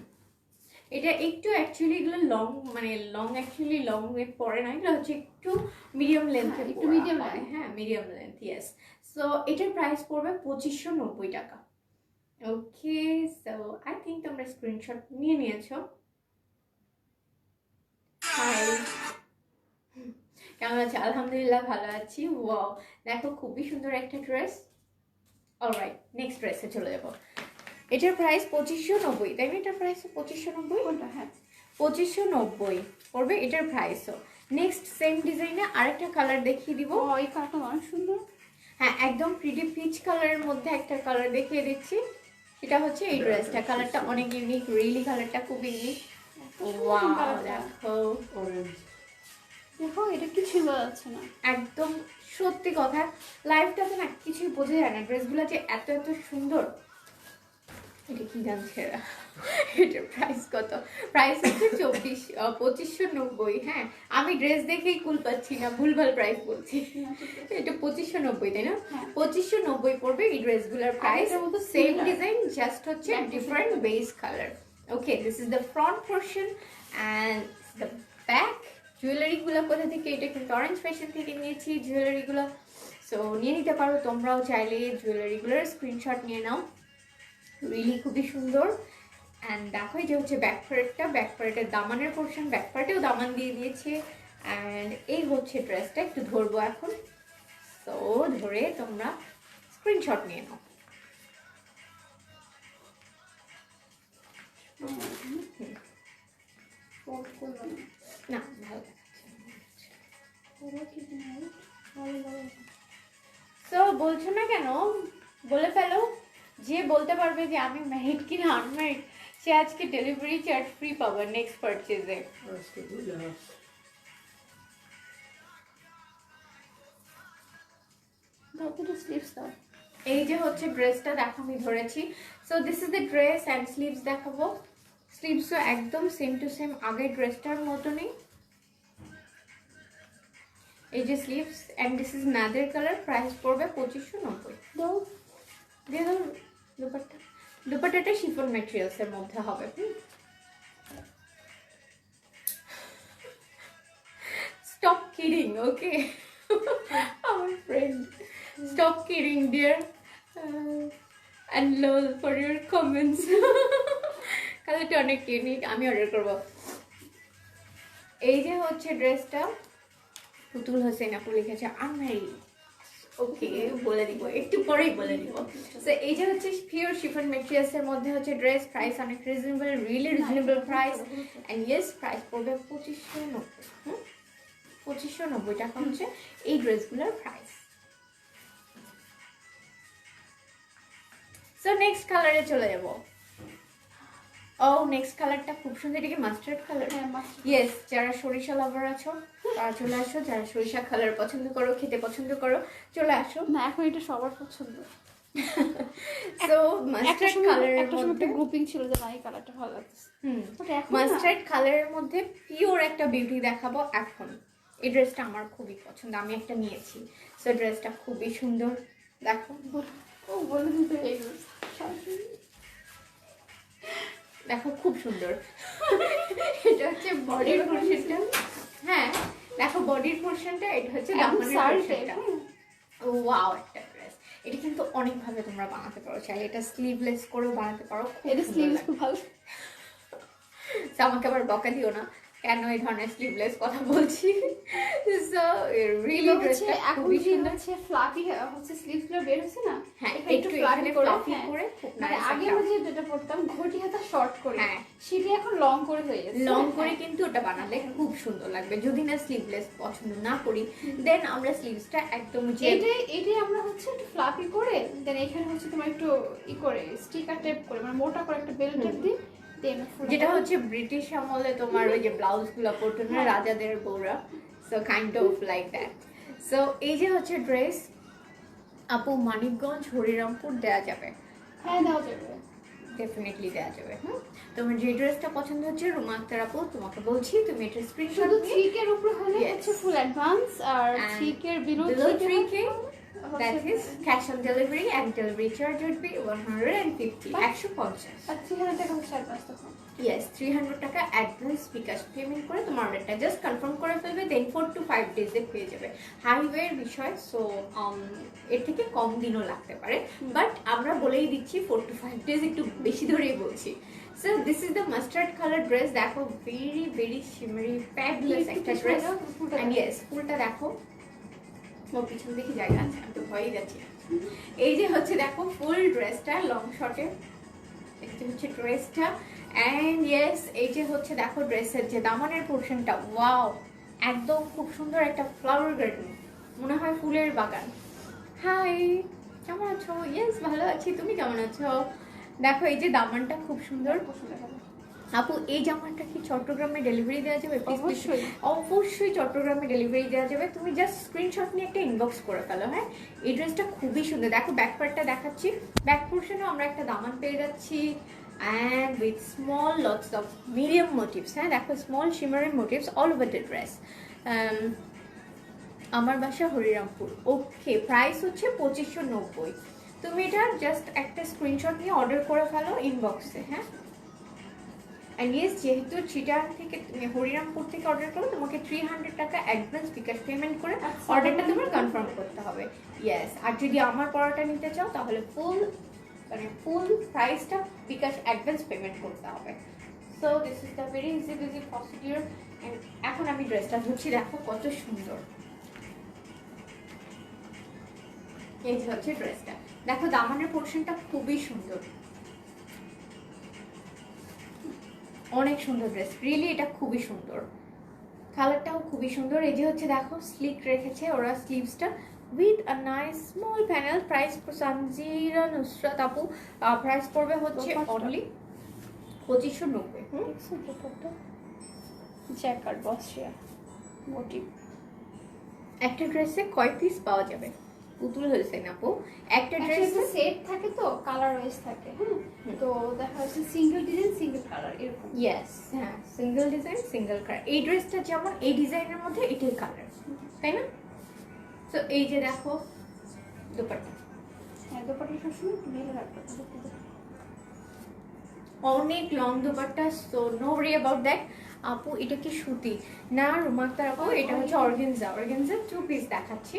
এটা একটু অ্যাকচুয়ালি এগুলো লং, মানে লং অ্যাকচুয়ালি লং ওয়েট পরে না, এগুলো হচ্ছে একটু মিডিয়াম লেন্থে, একটু মিডিয়াম, হ্যাঁ মিডিয়াম লেন্থ। ইয়েস। সো এটার প্রাইস পড়বে 2590 টাকা। ওকে, সো আই থিঙ্ক তোমরা স্ক্রিনশট নিয়ে নিয়েছো। হাই, কেমন আছো? আলহামদুলিল্লাহ ভালো আছি। ওয়াও, দেখো খুবই সুন্দর একটা ড্রেস। অলরাইট, নেক্সট ড্রেসে চলে যাবো। এটার প্রাইস 2590, তাই না? এটার প্রাইস 2590। কোনটা? হ্যাঁ 2590 পড়বে এটার প্রাইসও। নেক্সট সেম ডিজাইনে আরেকটা কালার দেখিয়ে দিব। এই কালারটা অনেক সুন্দর। হ্যাঁ একদম প্রিটি পিচ কালারের মধ্যে একটা কালার দেখিয়ে দিচ্ছি। এটা হচ্ছে এই ড্রেসটা, কালারটা অনেক ইউনিক, রিয়েলি কালারটা খুব ইউনিক। ওয়াও দেখো, দেখো এটা কিছুই বোঝা যাচ্ছে না। একদম সত্যি কথা, লাইফটাতে না কিছুই বোঝা যায় না, ড্রেসগুলো যে এত এত সুন্দর। এটা কি জানছে এরা? এটার প্রাইস কত? প্রাইস হচ্ছে 2590। হ্যাঁ আমি ড্রেস দেখেই কুল পাচ্ছি না, ভুলভাল প্রাইস বলছি। এটা 2590, তাই না? 2590 পড়বে এই ড্রেসগুলোর প্রাইস। সেম ডিজাইন, জাস্ট হচ্ছে different base colour. Okay, this is the front portion and the back. জুয়েলারিগুলো কোথা থেকে? এটা কিন্তু অরেঞ্জ ফ্যাশন থেকে নিয়েছি জুয়েলারিগুলো। সো নিয়ে নিতে পারো তোমরাও চাইলে, জুয়েলারিগুলোর স্ক্রিনশট নিয়ে নাও। রিয়েলি খুবই সুন্দর। অ্যান্ড দেখো এই যে হচ্ছে ব্যাক পার্টটা, ব্যাক পার্টের দামানের পোর্শন, ব্যাক পার্টেও দামান দিয়ে দিয়েছে। অ্যান্ড এই হচ্ছে ড্রেসটা, একটু ধরবো এখন। তো ধরে তোমরা স্ক্রিনশট নিয়ে নাও। না ভালো তো বলছো না কেন? বলে ফেলো। যে বলতে পারবে যে আমি ম্যারিড কিনা আনম্যারিড, সে আজকে ডেলিভারি চার্জ ফ্রি পাবে নেক্সট পারচেজে। এই যে হচ্ছে ড্রেসটা দেখো আমি ধরেছি। So this is the dress and sleeves দেখাবো। স্লিভসও একদম সেম টু সেম আগের ড্রেসটার মতনই। এই যে sleeves and this is Nader colour. Price পড়বে 2590। দিয়ে দাও দুপাট্টা। দুপাট্টাটা শিফন ম্যাটেরিয়ালসের মধ্যে হবে। স্টপ কিডিং, ওকে আমার friend. Stop kidding dear and লল ফর ইউর কমেন্টস। কালারটা অনেক ইউনিক, আমি অর্ডার করবো। এই যে হচ্ছে ড্রেসটা, পুতুল হোসেন আপু লিখেছে আনম্যারিড। ওকে বলে দিব, একটু পরেই বলে দিব। তো এই যে হচ্ছে পিওর শিফন মেটেরিয়ালসের মধ্যে হচ্ছে ড্রেস, প্রাইস অনেক reasonable, really reasonable price. And yes, price পড়বে 2590। 2590 টাকা হচ্ছে এই ড্রেসগুলোর প্রাইস। সো নেক্সট কালারে চলে যাব। ও নেক্সট কালারটা খুব সুন্দর, এটা কি মাস্টার্ড কালার? ইয়েস, যারা সরিষা লাভার আছো তারা চলে আসো, যারা সরিষা কালার পছন্দ করো, খেতে পছন্দ করো, চলে আসো। না এখন এটা সবার পছন্দ। সো মাস্টার্ড কালারের একটা সময় মধ্যে একটা গ্রুপিং ছিল যে না এই কালারটা ভালো লাগছে। মাস্টার্ড কালারের মধ্যে পিওর একটা বিউটি দেখাবো এখন। এই ড্রেসটা আমার খুবই পছন্দ, আমি একটা নিয়েছি। সো ড্রেসটা খুবই সুন্দর, দেখো। ও বলে দিতে এই দেখো খুব সুন্দর। এটা হচ্ছে বডির পোরশনটা। হ্যাঁ দেখো বডির পোরশনটা, এটা হচ্ছে দামানের পোরশনটা। ওয়াও, একটা ড্রেস। এটা কিন্তু অনেক ভাবে তোমরা বানাতে পারো, চাইলে এটা স্লিভলেস করেও বানাতে পারো। এটা স্লিভস খুব ভালো। আমাকে আবার বকা দিও না কেন এই ধরনের স্লিভলেস কথা বলছি। সো রিয়েলি ড্রেসটা এখন খুবই যে সুন্দর। হচ্ছে ফ্লাফি হচ্ছে স্লিভসগুলো বের হচ্ছে না, হ্যাঁ এখানে একটু ফ্লাফি করে খুব মানে নাইস। আগে আমরা যেটা পড়তাম ঘটি হাতা শর্ট করে, হ্যাঁ সেটা এখন লং করে হয়ে গেছে। লং করে কিন্তু ওটা বানালে খুব সুন্দর লাগবে। যদি না স্লিভলেস পছন্দ না করি, দেন আমরা স্লিভসটা একদম যে এটাই আমরা হচ্ছে একটু ফ্লাফি করে, দেন এখানে হচ্ছে তোমার একটু ই করে স্টিকার টেপ করে মানে মোটা করে একটা বেল্ট টেপ দিই, দেন যেটা হচ্ছে ব্রিটিশ আমলে তোমার ওই যে ব্লাউজ গুলো পরতো না রাজাদের বউরা। So kind of like that. So এই যে হচ্ছে ড্রেস, আপু মানিকগঞ্জ হরিরামপুর দেয়া যাবে? হ্যাঁ দেওয়া যাবে, ডেফিনেটলি দেওয়া যাবে। তোমার যে ড্রেসটা পছন্দ হচ্ছে রুমা আক্তার আপু, তোমাকে বলছি তুমি এটা স্ক্রিনশট শুধু নিয়ে 3K এর উপরে হলে হচ্ছে ফুল অ্যাডভান্স, আর 3K এর below 3K that is cash on delivery and delivery charge would be 150 150 আর 3000 টাকা হচ্ছে অ্যাডভান্স তখন। ইয়েস 300 টাকা অ্যাডভান্স বিকাশ পেমেন্ট করে তোমার অর্ডারটা জাস্ট কনফার্ম করে ফেলবে, দেন 4 to 5 ডেজে পেয়ে যাবে। হাইওয়ের বিষয়, সো এর থেকে কম দিনও লাগতে পারে, বাট আমরা বলেই দিচ্ছি 4 to 5 ডেজ, একটু বেশি ধরেই বলছি। So this is the mustard colour dress. দেখো ভেরি ভেরি শিমারি ফ্যাবুলাস একটা ড্রেস। অ্যান্ড ইয়েস ফুলটা দেখো, ওর পিছন দিকে জায়গা আছে, আমি তো ভয়ই যাচ্ছি। এই যে হচ্ছে দেখো ফুল ড্রেসটা লং শর্টে, এটা হচ্ছে ড্রেসটা। অ্যান্ড ইয়েস এই যে হচ্ছে দেখো ড্রেসের যে দামানের পোর্শনটা, ওয়াও একদম খুব সুন্দর একটা ফ্লাওয়ার গার্ডেন, মনে হয় ফুলের বাগান। হাই কেমন আছো? ইয়েস ভালো আছি, তুমি কেমন আছো? দেখো এই যে দামানটা খুব সুন্দর। আপু এই জামাটা কি চট্টগ্রামে ডেলিভারি দেওয়া যাবে? অবশ্যই অবশ্যই চট্টগ্রামে ডেলিভারি দেওয়া যাবে। তুমি জাস্ট স্ক্রিনশট নিয়ে একটা ইনবক্স করে ফেলো। হ্যাঁ এই ড্রেসটা খুবই সুন্দর। দেখো ব্যাক পার্টটা দেখাচ্ছি, ব্যাক পোর্শনেও আমরা একটা দামান পেয়ে যাচ্ছি and with small lots of medium motives. হ্যাঁ দেখো small শিমারি motives all over the dress. আমার বাসা হরিরামপুর। ওকে প্রাইস হচ্ছে 2590। তুমি এটা জাস্ট একটা স্ক্রিনশট নিয়ে অর্ডার করে ফেলো ইনবক্সে। হ্যাঁ অ্যান্ড ইয়েস যেহেতু চিটাং থেকে হরিরামপুর থেকে অর্ডার করো, তোমাকে 300 টাকা অ্যাডভান্স বিকাশ পেমেন্ট করে অর্ডারটা তোমার কনফার্ম করতে হবে। ইয়েস আর যদি আমার পড়াটা নিতে চাও তাহলে ফুল প্রাইসটা বিকাশ অ্যাডভান্স পেমেন্ট করতে হবে। So this is the very easy procedure. এখন আমি ড্রেসটা ধরছি, দেখো কত সুন্দর। এই যে হচ্ছে ড্রেসটা, দেখো দামানের পোর্শনটা খুবই সুন্দর, অনেক সুন্দর ড্রেস। রিয়েলি এটা খুবই সুন্দর, কালারটাও খুবই সুন্দর। এই যে হচ্ছে দেখো স্লিক রেখেছে ওরা স্লিভসটা with a nice small panel. Price Sanjira Nusrat আপু, প্রাইস পড়বে হচ্ছে অনলি 2590। জ্যাকার্ড বসিয়া মোটিভ। একটা ড্রেসে কয় পিস পাওয়া যাবে? পুতুল হোসেন আপু একটা ড্রেসে সেট থাকে তো কালার ওয়াইজ থাকে। হ্যাঁ তো দেখা যাচ্ছে সিঙ্গেল ডিজাইন সিঙ্গেল কালার এরকম। ইয়েস হ্যাঁ সিঙ্গেল ডিজাইন সিঙ্গেল কালার। এই ড্রেসটা যেমন এই ডিজাইনের মধ্যে এটাই কালার, তাই না? তো এই যে দেখো দোপাট্টা, হ্যাঁ দোপাট্টা সবসময় একটু ঢেলে রাখতে হবে, অনেক long dupatta. So no worry about that. আপু এটা কি সুতি না রুমাক্তার আপু? এটা হচ্ছে অর্গানজা। অর্গানজা 2 পিস দেখাচ্ছি,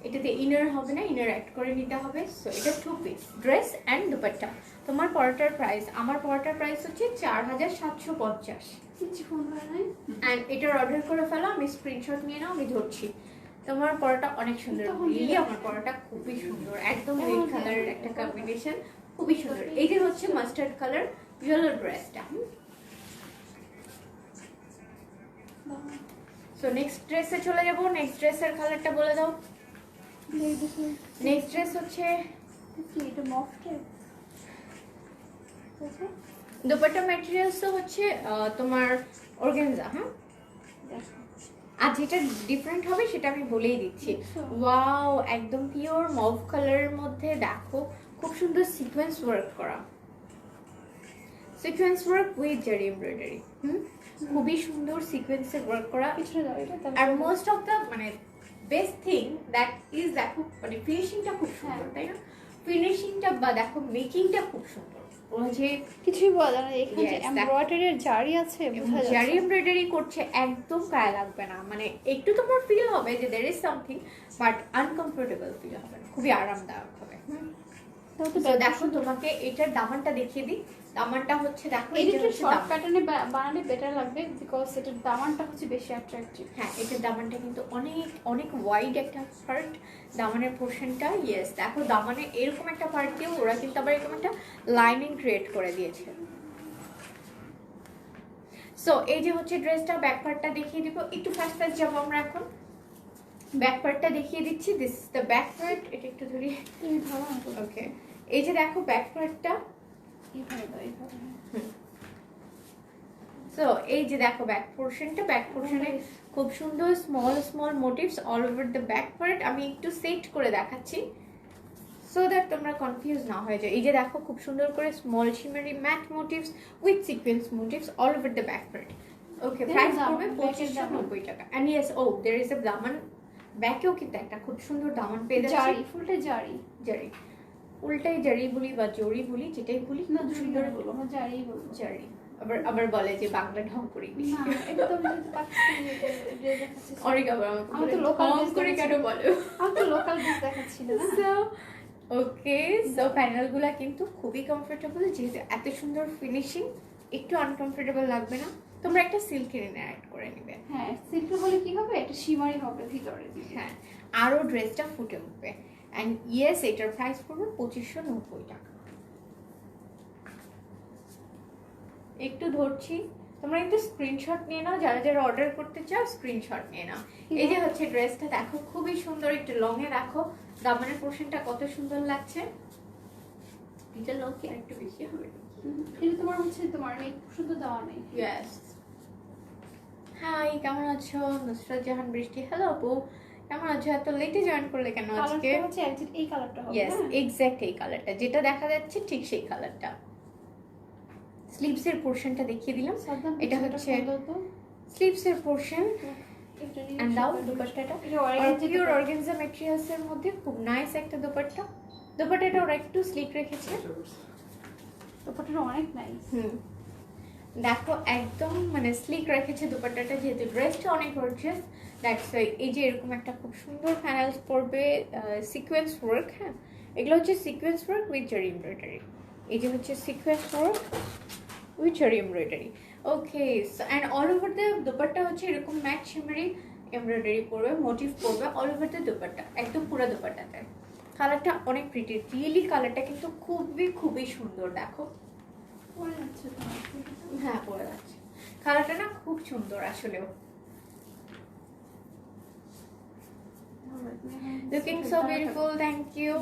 এটাতে ইনার হবে না, ইনার অ্যাড করে নিতে হবে। সো এটা 2 পিস ড্রেস অ্যান্ড দোপাট্টা। তোমার পরাটার প্রাইস, আমার পরাটার প্রাইস হচ্ছে 4750। কিছু ফোন করে নাই। অ্যান্ড এটার অর্ডার করে ফেলো, আমি স্ক্রিনশট নিয়ে নাও, আমি ধরছি। তোমার পরাটা অনেক সুন্দর, রিয়েলি আমার পরাটা খুবই সুন্দর, একদম রেড কালারের একটা কম্বিনেশন, খুবই সুন্দর। এই যে হচ্ছে মাস্টার্ড কালার ইয়েলো ড্রেসটা। সো নেক্সট ড্রেসে চলে যাবো। নেক্সট ড্রেসের কালারটা বলে দাও। নেক্সট ড্রেস হচ্ছে এটা মফ টাইপ। দুপাট্টা ম্যাটেরিয়ালস তো হচ্ছে তোমার অর্গানজা। হ্যাঁ, আর যেটা ডিফারেন্ট হবে সেটা আমি বলেই দিচ্ছি। ওয়াও, একদম পিওর মভ কালারের মধ্যে দেখো খুব সুন্দর সিকোয়েন্স ওয়ার্ক করা, সিকোয়েন্স ওয়ার্ক উইথ জারি এমব্রয়ডারি। খুবই সুন্দর সিকোয়েন্সের ওয়ার্ক করা। আর মোস্ট অফ দ্য মানে বেস্ট থিং দ্যাট ইজ দেখো মানে ফিনিশিংটা খুব সুন্দর, তাই না? ফিনিশিংটা বা দেখো মেকিংটা খুব সুন্দর। ও যে কিছুই বলা যায় না, এখানে যে এমব্রয়ডারির জারি আছে, বোঝা যাচ্ছে জারি এমব্রয়ডারি করছে, একদম গায়ে লাগবে না। মানে একটু তোমার ফিল হবে যে there is something, but uncomfortable feel হবে না, খুবই আরামদায়ক হবে। তো দেখো তোমাকে এটার দামানটা দেখিয়ে দিই। দামানটা হচ্ছে দেখো এটা একটু শর্ট প্যাটার্নে বানালে বেটার লাগবে, বিকজ এটার দামানটা হচ্ছে বেশি অ্যাট্রাকটিভ। হ্যাঁ, এটার দামানটা কিন্তু অনেক অনেক ওয়াইড একটা পার্ট দামানের পোর্শনটা। ইয়েস, দেখো দামানে এরকম একটা পার্ট দিয়ে ওরা কিন্তু আবার এরকম একটা লাইনিং ক্রিয়েট করে দিয়েছে। সো এই যে হচ্ছে ড্রেসটা, ব্যাক পার্টটা দেখিয়ে দিব। একটু ফাস্ট ফাস্ট যাবো আমরা এখন। ব্যাক পার্টটা দেখিয়ে দিচ্ছি। This is the back part. এটা একটু ধরি, তুমি ভালো না? ওকে। এই যে দেখো ব্যাক পার্টটা। সো এই যে দেখো ব্যাক পোর্শনটা, ব্যাক পোর্শনে খুব সুন্দর small small motifs all over the back part. আমি একটু সেট করে দেখাচ্ছি সো দ্যাট তোমরা কনফিউজ না হয়ে যায়। এই যে দেখো খুব সুন্দর করে small shimmery matte motifs with sequence motifs all over the back part. Okay, price পড়বে 2590 টাকা। And yes, oh there is a দামান, ব্যাকেও কিন্তু একটা খুব সুন্দর দামান পেয়ে যাচ্ছে। জারি, ফুলটা জারি, জারি, উল্টাই জারি বলি বা জরি বলি, যেটাই বলি না সুন্দর বলো, আমরা জারি বলবো। জারি আবার আবার বলে যে বাংলা ঢং করি না, এটা তো আমি যদি পাকিস্তানি ড্রেস দেখাচ্ছি। অনেক আবার আমি তো লোকাল ঢং করে কেন বলো? আমি তো লোকাল ড্রেস দেখাচ্ছি না। সো ওকে, সো প্যানেলগুলো কিন্তু খুবই কমফোর্টেবল, যেহেতু এত সুন্দর ফিনিশিং একটু আনকমফোর্টেবল লাগবে না। তোমরা একটা সিল্কের অ্যাড করে নেবে। হ্যাঁ, সিল্কের হলে কি হবে, এটা শিমারি হবে ভিতরে। হ্যাঁ, আরো ড্রেসটা ফুটে উঠবে। এন্ড ইয়েস, এটার প্রাইস পড়বে 2590 টাকা। একটু ধরছি, তোমরা একটু স্ক্রিনশট নিয়ে নাও, যারা যারা অর্ডার করতে চাও স্ক্রিনশট নিয়ে নাও। এই যে হচ্ছে ড্রেসটা, দেখো খুবই সুন্দর। একটু লং এ দেখো দামানের পোর্শনটা কত সুন্দর লাগছে। এটা লং কি একটু বেশি হবে? এটা তোমার হচ্ছে তোমার নেক শুধু দেওয়া নেই। ইয়েস। হাই, কেমন আছো? নুসরাত জাহান বৃষ্টি। হ্যালো আপু, কেমন আছো? এত লেটে জয়েন করলে কেন আজকে? কালারটা হচ্ছে একজ্যাক্ট এই কালারটা হবে। ইয়েস, এক্স্যাক্ট এই কালারটা, যেটা দেখা যাচ্ছে ঠিক সেই কালারটা। স্লিভস এর পোরশনটা দেখিয়ে দিলাম। এটা হচ্ছে স্লিভস এর পোরশন। এন্ড নাও দুপাট্টাটা পিওর অর্গানজা ম্যাটেরিয়ালস এর মধ্যে খুব নাইস একটা দুপাট্টা। দুপাট্টাটা ওরা একটু স্লিক রেখেছে। দুপাট্টাটা অনেক নাইস। দেখো একদম মানে স্লিক রেখেছে দুপাট্টাটা, যেহেতু ড্রেসটা অনেক গর্জিয়াস। দ্যাটস ওয়াই এই যে এরকম একটা খুব সুন্দর প্যানেলস পড়বে, সিকোয়েন্স ওয়ার্ক। হ্যাঁ, এগুলো হচ্ছে সিকোয়েন্স ওয়ার্ক উইথ জারি এমব্রয়ডারি। এই যে হচ্ছে সিকোয়েন্স ওয়ার্ক উইথ জারি embroidery. Okay, and all over the dupatta হচ্ছে এরকম ম্যাট শিমারি এমব্রয়ডারি পড়বে, মোটিভ পড়বে অল ওভার দ্য দুপাট্টা, একদম পুরো দুপাট্টাতে। কালারটা অনেক প্রিটি, রিয়েলি কালারটা কিন্তু খুবই খুবই সুন্দর। দেখো হ্যাঁ পরে যাচ্ছে, কালারটা না খুব সুন্দর আসলেও। Looking so beautiful, thank you.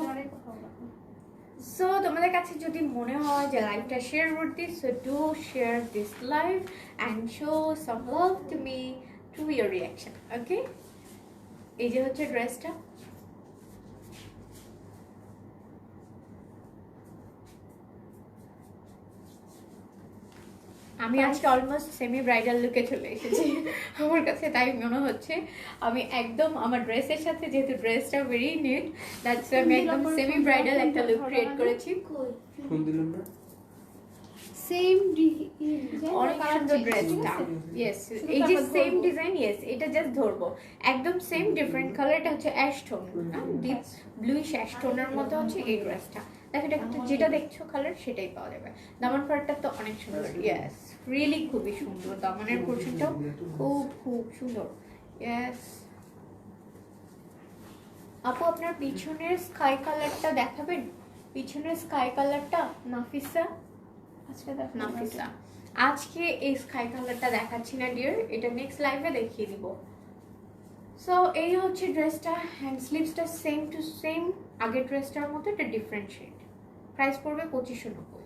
So তোমাদের কাছে যদি মনে হয় যে লাইভটা share worthy, so do share this live and show some love to me through your reaction. Okay, এই যে হচ্ছে ড্রেসটা। আমি আজকে অলমোস্ট সেমি ব্রাইডাল লুকে চলে এসেছি, আমার কাছে তাই মনে হচ্ছে। আমি একদম আমার ড্রেসের সাথে, যেহেতু ড্রেসটা ভেরি নিট, দ্যাটস আমি একদম সেমি ব্রাইডাল একটা লুক ক্রিয়েট করেছি। কোন দিলাম না সেম অনেক সুন্দর ড্রেসটা। ইয়েস, এই যে সেম ডিজাইন। ইয়েস, এটা জাস্ট ধরবো একদম সেম, ডিফারেন্ট কালার। এটা হচ্ছে ash tone, deep bluish ash টোনের মধ্যে হচ্ছে এই ড্রেসটা। দেখো এটা যেটা দেখছো কালার সেটাই পাওয়া যাবে। দামান পার্টটা তো অনেক সুন্দর। ইয়েস, রিয়েলি খুবই সুন্দর। দামানের পোর্শনটাও খুব খুব সুন্দর। ইয়েস, আপু আপনার পিছনের স্কাই কালারটা দেখাবেন, পিছনের স্কাই কালারটা নাফিসা। আজকে দেখো নাফিসা আজকে এই স্কাই কালারটা দেখাচ্ছি না ডিয়ার, এটা নেক্সট লাইভে দেখিয়ে দিব। সো এই হচ্ছে ড্রেসটা, হ্যান্ড স্লিভসটা সেম টু সেম আগের ড্রেসটার মতো, এটা ডিফারেন্ট শেড। প্রাইস পড়বে 2590।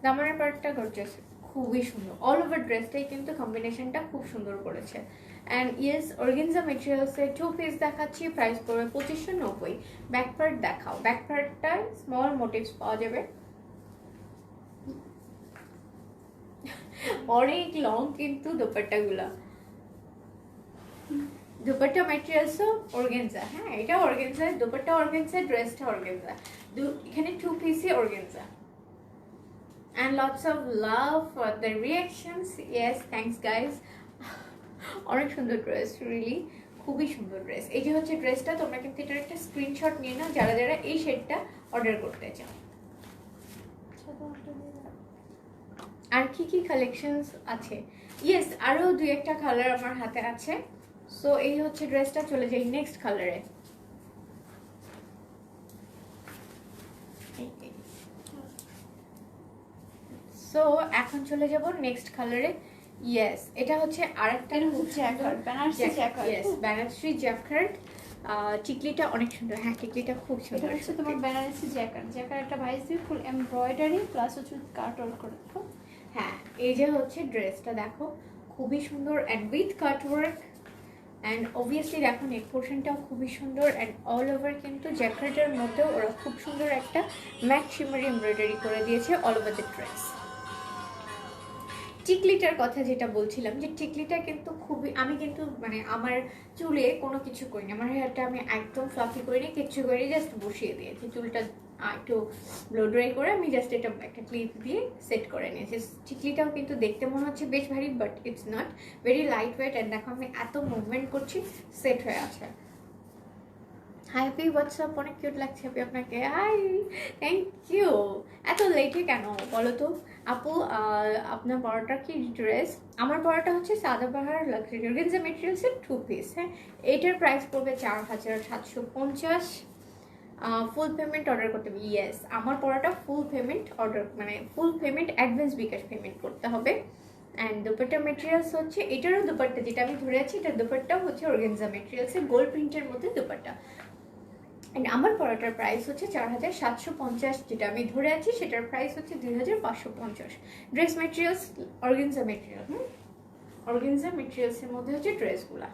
দামানের পার্টটা গর্জিয়াস, খুবই সুন্দর। অল ওভার ড্রেসটাই কিন্তু কম্বিনেশনটা খুব সুন্দর করেছে। অ্যান্ড ইয়েস অর্গানজা মেটেরিয়ালসের 2 পিস দেখাচ্ছি, প্রাইস পড়বে 2590। ব্যাক পার্ট দেখাও, ব্যাক পার্টটায় স্মল মোটিভস পাওয়া যাবে। অনেক লং কিন্তু দোপাট্টাগুলা, দুপাট্টা ম্যাটেরিয়ালসও অর্গানজা, হ্যাঁ এটা অর্গানজা, দুপাট্টা অর্গানজা, ড্রেসটা অর্গানজা, এখানে 2 পিসই organza. And lots of love for the reactions. Yes, thanks guys. অনেক সুন্দর ড্রেস, রিয়েলি খুবই সুন্দর ড্রেস। এই যে হচ্ছে ড্রেসটা, তোমরা কিন্তু এটার একটা স্ক্রিনশট নিয়ে নাও যারা যারা এই শেডটা অর্ডার করতে চাও। আর কি কি কালেকশনস আছে? ইয়েস আরও 2-1টা কালার আমার হাতে আছে। সো এই হচ্ছে ড্রেসটা, চলে যাই নেক্সট কালারে। সো এখন চলে যাব নেক্সট কালারে। ইয়েস এটা হচ্ছে আরেকটা jacquard, Banarasi jacquard. Yes Banarasi jacquard. টিকলিটা অনেক সুন্দর, হ্যাঁ টিকলিটা খুব এটা সুন্দর। হচ্ছে তোমার বেনারসি জ্যাকার্ড, জ্যাকার্ডটা ভাইস দিয়ে ফুল এমব্রয়ডারি প্লাস হচ্ছে কাট ওয়ার্ক করে দেখো। হ্যাঁ এই যে হচ্ছে ড্রেসটা দেখো, খুবই সুন্দর and with cut work. And obviously দেখো নেক পোর্শনটাও খুবই সুন্দর। অ্যান্ড অল ওভার কিন্তু জ্যাকেটের মধ্যেও ওরা খুব সুন্দর একটা ম্যাট শিমারি এমব্রয়ডারি করে দিয়েছে অল ওভার দ্য ড্রেস। টিকলিটার কথা যেটা বলছিলাম, যে টিকলিটা কিন্তু খুবই, আমি কিন্তু মানে আমার চুলে কোনো কিছু করিনি, আমার হেয়ারটা আমি একদম ফ্লাফি করিনি, কিচ্ছু করিনি, জাস্ট বসিয়ে দিয়েছি চুলটা একটু ব্লো ড্রাই করে আমি জাস্ট এটা একটা ক্লিপ দিয়ে সেট করে নিয়েছি। টিকলিটাও কিন্তু দেখতে মনে হচ্ছে বেশ ভারী, but it's not, very light wait. And দেখো আমি এত মুভমেন্ট করছি, সেট হয়ে আছে। হ্যাপি হোয়াটসঅ্যাপ, অনেক কিউট লাগছে আপনি, আপনাকে হাই, থ্যাংক ইউ। এত লেটে কেন বলো তো আপু? আপনার পড়াটা কি ড্রেস? আমার পড়াটা হচ্ছে সাদাবাহার লাক্সারি অর্গানজা মেটেরিয়ালসের 2 পিস। হ্যাঁ এটার প্রাইস পড়বে 4750। ফুল পেমেন্ট অর্ডার করতে হবে। ইয়েস আমার পড়াটা ফুল পেমেন্ট অর্ডার, মানে full payment advance bKash payment করতে হবে। অ্যান্ড দুপাট্টা মেটেরিয়ালস হচ্ছে, এটারও দুপাট্টা যেটা আমি ধরে আছি এটার দুপাট্টাও হচ্ছে অর্গানজা মেটেরিয়ালসের গোল্ড প্রিন্টের মধ্যে দুপাট্টা। অ্যান্ড আমার পড়াটার প্রাইস হচ্ছে 4750, যেটা আমি ধরে আছি সেটার প্রাইস হচ্ছে 2550। Dress materials organza material, organza মেটেরিয়ালসের মধ্যে হচ্ছে ড্রেসগুলা।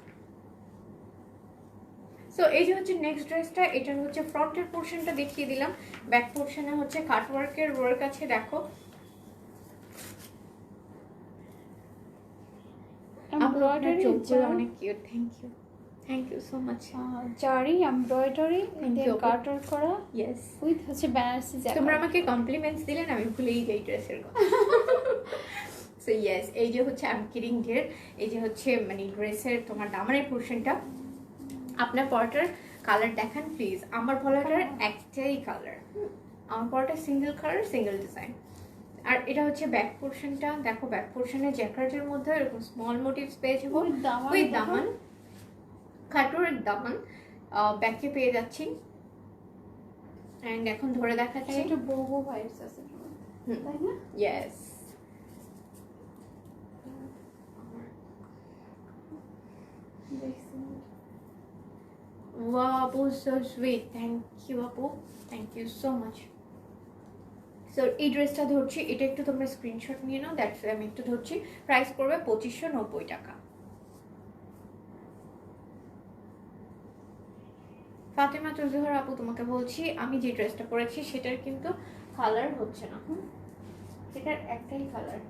সো এই যে হচ্ছে নেক্সট ড্রেসটা, এটার হচ্ছে ফ্রন্টের পোর্শনটা দেখিয়ে দিলাম, ব্যাক পোর্শনে হচ্ছে কাট ওয়ার্কের ওয়ার্ক আছে দেখো। এমব্রয়ডারি অনেক cute, thank you so much. Zari embroidery দিয়ে কাট ওয়ার্ক করা, ইয়েস উইথ হচ্ছে বেনারসি জ্যাকার্ড। তোমরা আমাকে কমপ্লিমেন্টস দিলেন, আমি ভুলেই যাই ড্রেসের কথা। সো ইয়েস এই যে হচ্ছে আই এম কিডিং ডিয়ার, এই যে হচ্ছে মানে ড্রেসের তোমার দামানের পোর্শনটা। আপনার পরাটার কালার দেখান প্লিজ। আমার পরাটার একটাই কালার, আমার পরাটা সিঙ্গেল কালার সিঙ্গেল ডিজাইন। আর এটা হচ্ছে ব্যাক পোর্শনটা দেখো, ব্যাক পোর্শনে জ্যাকার্টের মধ্যে এরকম স্মল মোটিভস পেয়ে যাবো উইথ দামান, কাটওয়ার্ক দামান ব্যাকে পেয়ে যাচ্ছি। এন্ড এখন ধরে দেখাচ্ছি, এটা বোবো ভাইবস আছে তাই না? Yes Wow, Apu, so sweet. Thank you, Apu. Thank you so much. So এই ড্রেসটা ধরছি, এটা একটু তোমরা স্ক্রিনশট নিয়ে নাও, দ্যাটস আমি একটু ধরছি। প্রাইস পড়বে 2590 টাকা। ফাতেমা চৌধুরী আপু তোমাকে বলছি, আমি যে ড্রেসটা পরেছি সেটার কিন্তু কালার হচ্ছে না, সেটার একটাই কালার।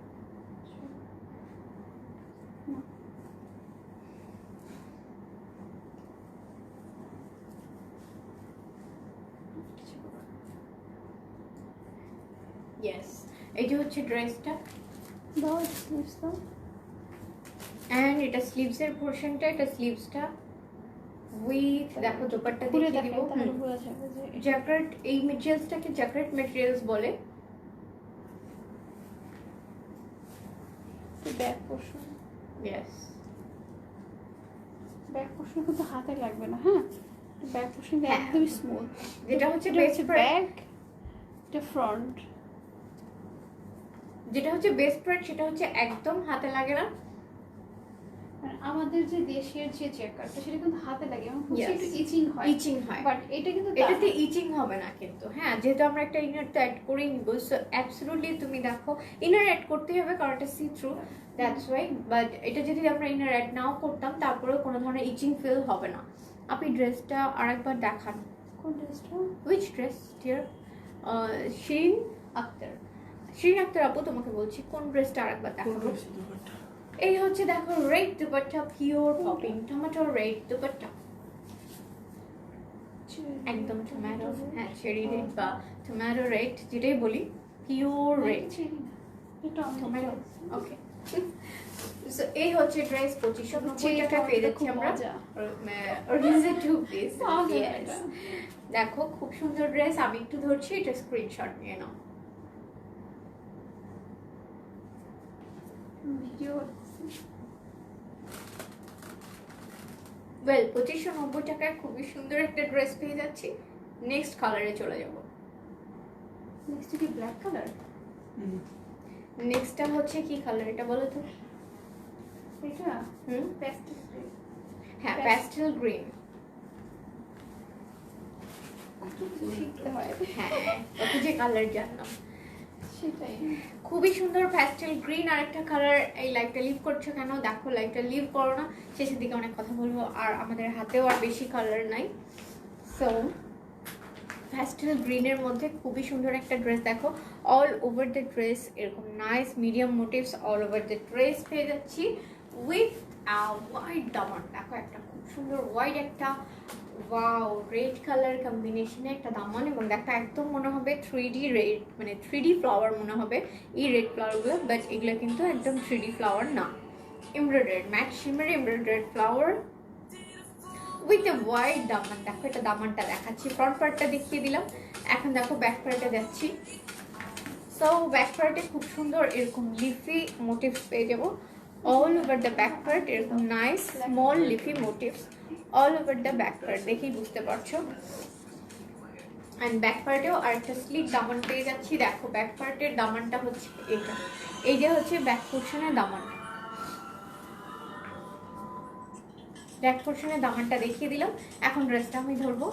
ইয়েস এই যে হচ্ছে ড্রেসটা, দাও স্লিভস দাও। এন্ড এটা স্লিভসের পোরশনটা, এটা স্লিভসটা উইথ দেখো দোপাট্টা খুলে দেখিয়ে দিব। দেখাই তাহলে বোঝা যাবে যে জ্যাকেট, এই মেটেরিয়ালসটাকে জ্যাকেট মেটেরিয়ালস বলে। Back portion yes back portion কিন্তু হাতে লাগবে না, হ্যাঁ ব্যাক পোর্শন হ্যাঁ। একদমই স্মুথ। যেটা হচ্ছে এটা বেস্ট হচ্ছে ব্যাক, এটা ফ্রন্ট। যেটা হচ্ছে বেস্ট পার্ট সেটা হচ্ছে একদম হাতে লাগে না। মানে আমাদের যে দেশের যে জ্যাকেটটা সেটা কিন্তু হাতে লাগে এবং Yes. একটু ইচিং হয়, ইচিং হয়, বাট এটা কিন্তু তা এটাতে না। ইচিং হবে না কিন্তু। হ্যাঁ, যেহেতু আমরা একটা ইনার তো অ্যাড করেই নিব, সো অ্যাবসলিউটলি তুমি দেখো ইনার অ্যাড করতেই হবে কারণ এটা see through, that's why. But এটা যদি আমরা ইনার অ্যাড নাও করতাম তারপরেও কোনো ধরনের ইচিং ফিল হবে না। আপনি ড্রেসটা আরেকবার দেখান। কোন ড্রেসটা? Which dress dear? Shirin Akter. Shirin Akter আপু, তোমাকে বলছি কোন ড্রেসটা আরেকবার দেখাবো। এই হচ্ছে দেখো red dupatta, pure popping tomato red dupatta, একদম টমেটো, হ্যাঁ চেরি রেড বা টমেটো রেড যেটাই বলি, পিওর রেড এটা টমেটো। ওকে, সো এই হচ্ছে ড্রেস 2590 টাকায় পেয়ে যাচ্ছি আমরা। Organza two piece. ইয়েস, দেখো খুব সুন্দর ড্রেস। আমি একটু ধরছি, এটা স্ক্রিনশট নিয়ে নাও। ভিডিও ওয়েল, 2590 টাকায় খুবই সুন্দর একটা ড্রেস পেয়ে যাচ্ছি। নেক্সট কালারে চলে যাব। নেক্সট কি ব্ল্যাক কালার? নেক্সটটা হচ্ছে কি কালার এটা বলো তো? এটা হুম, প্যাস্টেল গ্রে। হ্যাঁ প্যাস্টেল গ্রিন। শিখতে হয় হ্যাঁ, কত যে কালার জানলাম। সেটাই। খুবই সুন্দর প্যাস্টেল গ্রিন। আর একটা কালার। এই লাইভটা লিভ করছো কেন? দেখো লাইভটা লিভ করো না, শেষের দিকে অনেক কথা বলবো আর আমাদের হাতেও আর বেশি কালার নাই। সো প্যাস্টেল গ্রিনের মধ্যে খুবই সুন্দর একটা ড্রেস। দেখো অল ওভার দ্য ড্রেস এরকম nice medium motives all over the dress পেয়ে যাচ্ছি উইথ হোয়াইট দামান। দেখো একটা খুব সুন্দর হোয়াইট একটা ওয়াও রেড কালার কম্বিনেশনে একটা দামান, এবং দেখো একদম মনে হবে 3D রেড, মানে 3D ফ্লাওয়ার মনে হবে এই রেড ফ্লাওয়ারগুলো, বাট এগুলো কিন্তু একদম 3D ফ্লাওয়ার না। Embroidery matte shimmery embroidery flower with a white দামান। দেখো এটা দামানটা দেখাচ্ছি, ফ্রন্ট পার্টটা দেখিয়ে দিলাম, এখন দেখো ব্যাক পার্টে যাচ্ছি। সো ব্যাক পার্টে খুব সুন্দর এরকম লিফি মোটিভস পেয়ে যাবো all over the back part, এরকম nice small leafy motifs all over the back part, দেখেই বুঝতে পারছো। অ্যান্ড ব্যাক পার্টেও আরেকটা স্লিভ দামান পেয়ে যাচ্ছি। দেখো ব্যাক পার্টের দামানটা হচ্ছে এটা, এই যে হচ্ছে ব্যাক পোর্শনের দামান। ব্যাক পোর্শনের দামানটা দেখিয়ে দিলাম, এখন ড্রেসটা আমি ধরবো।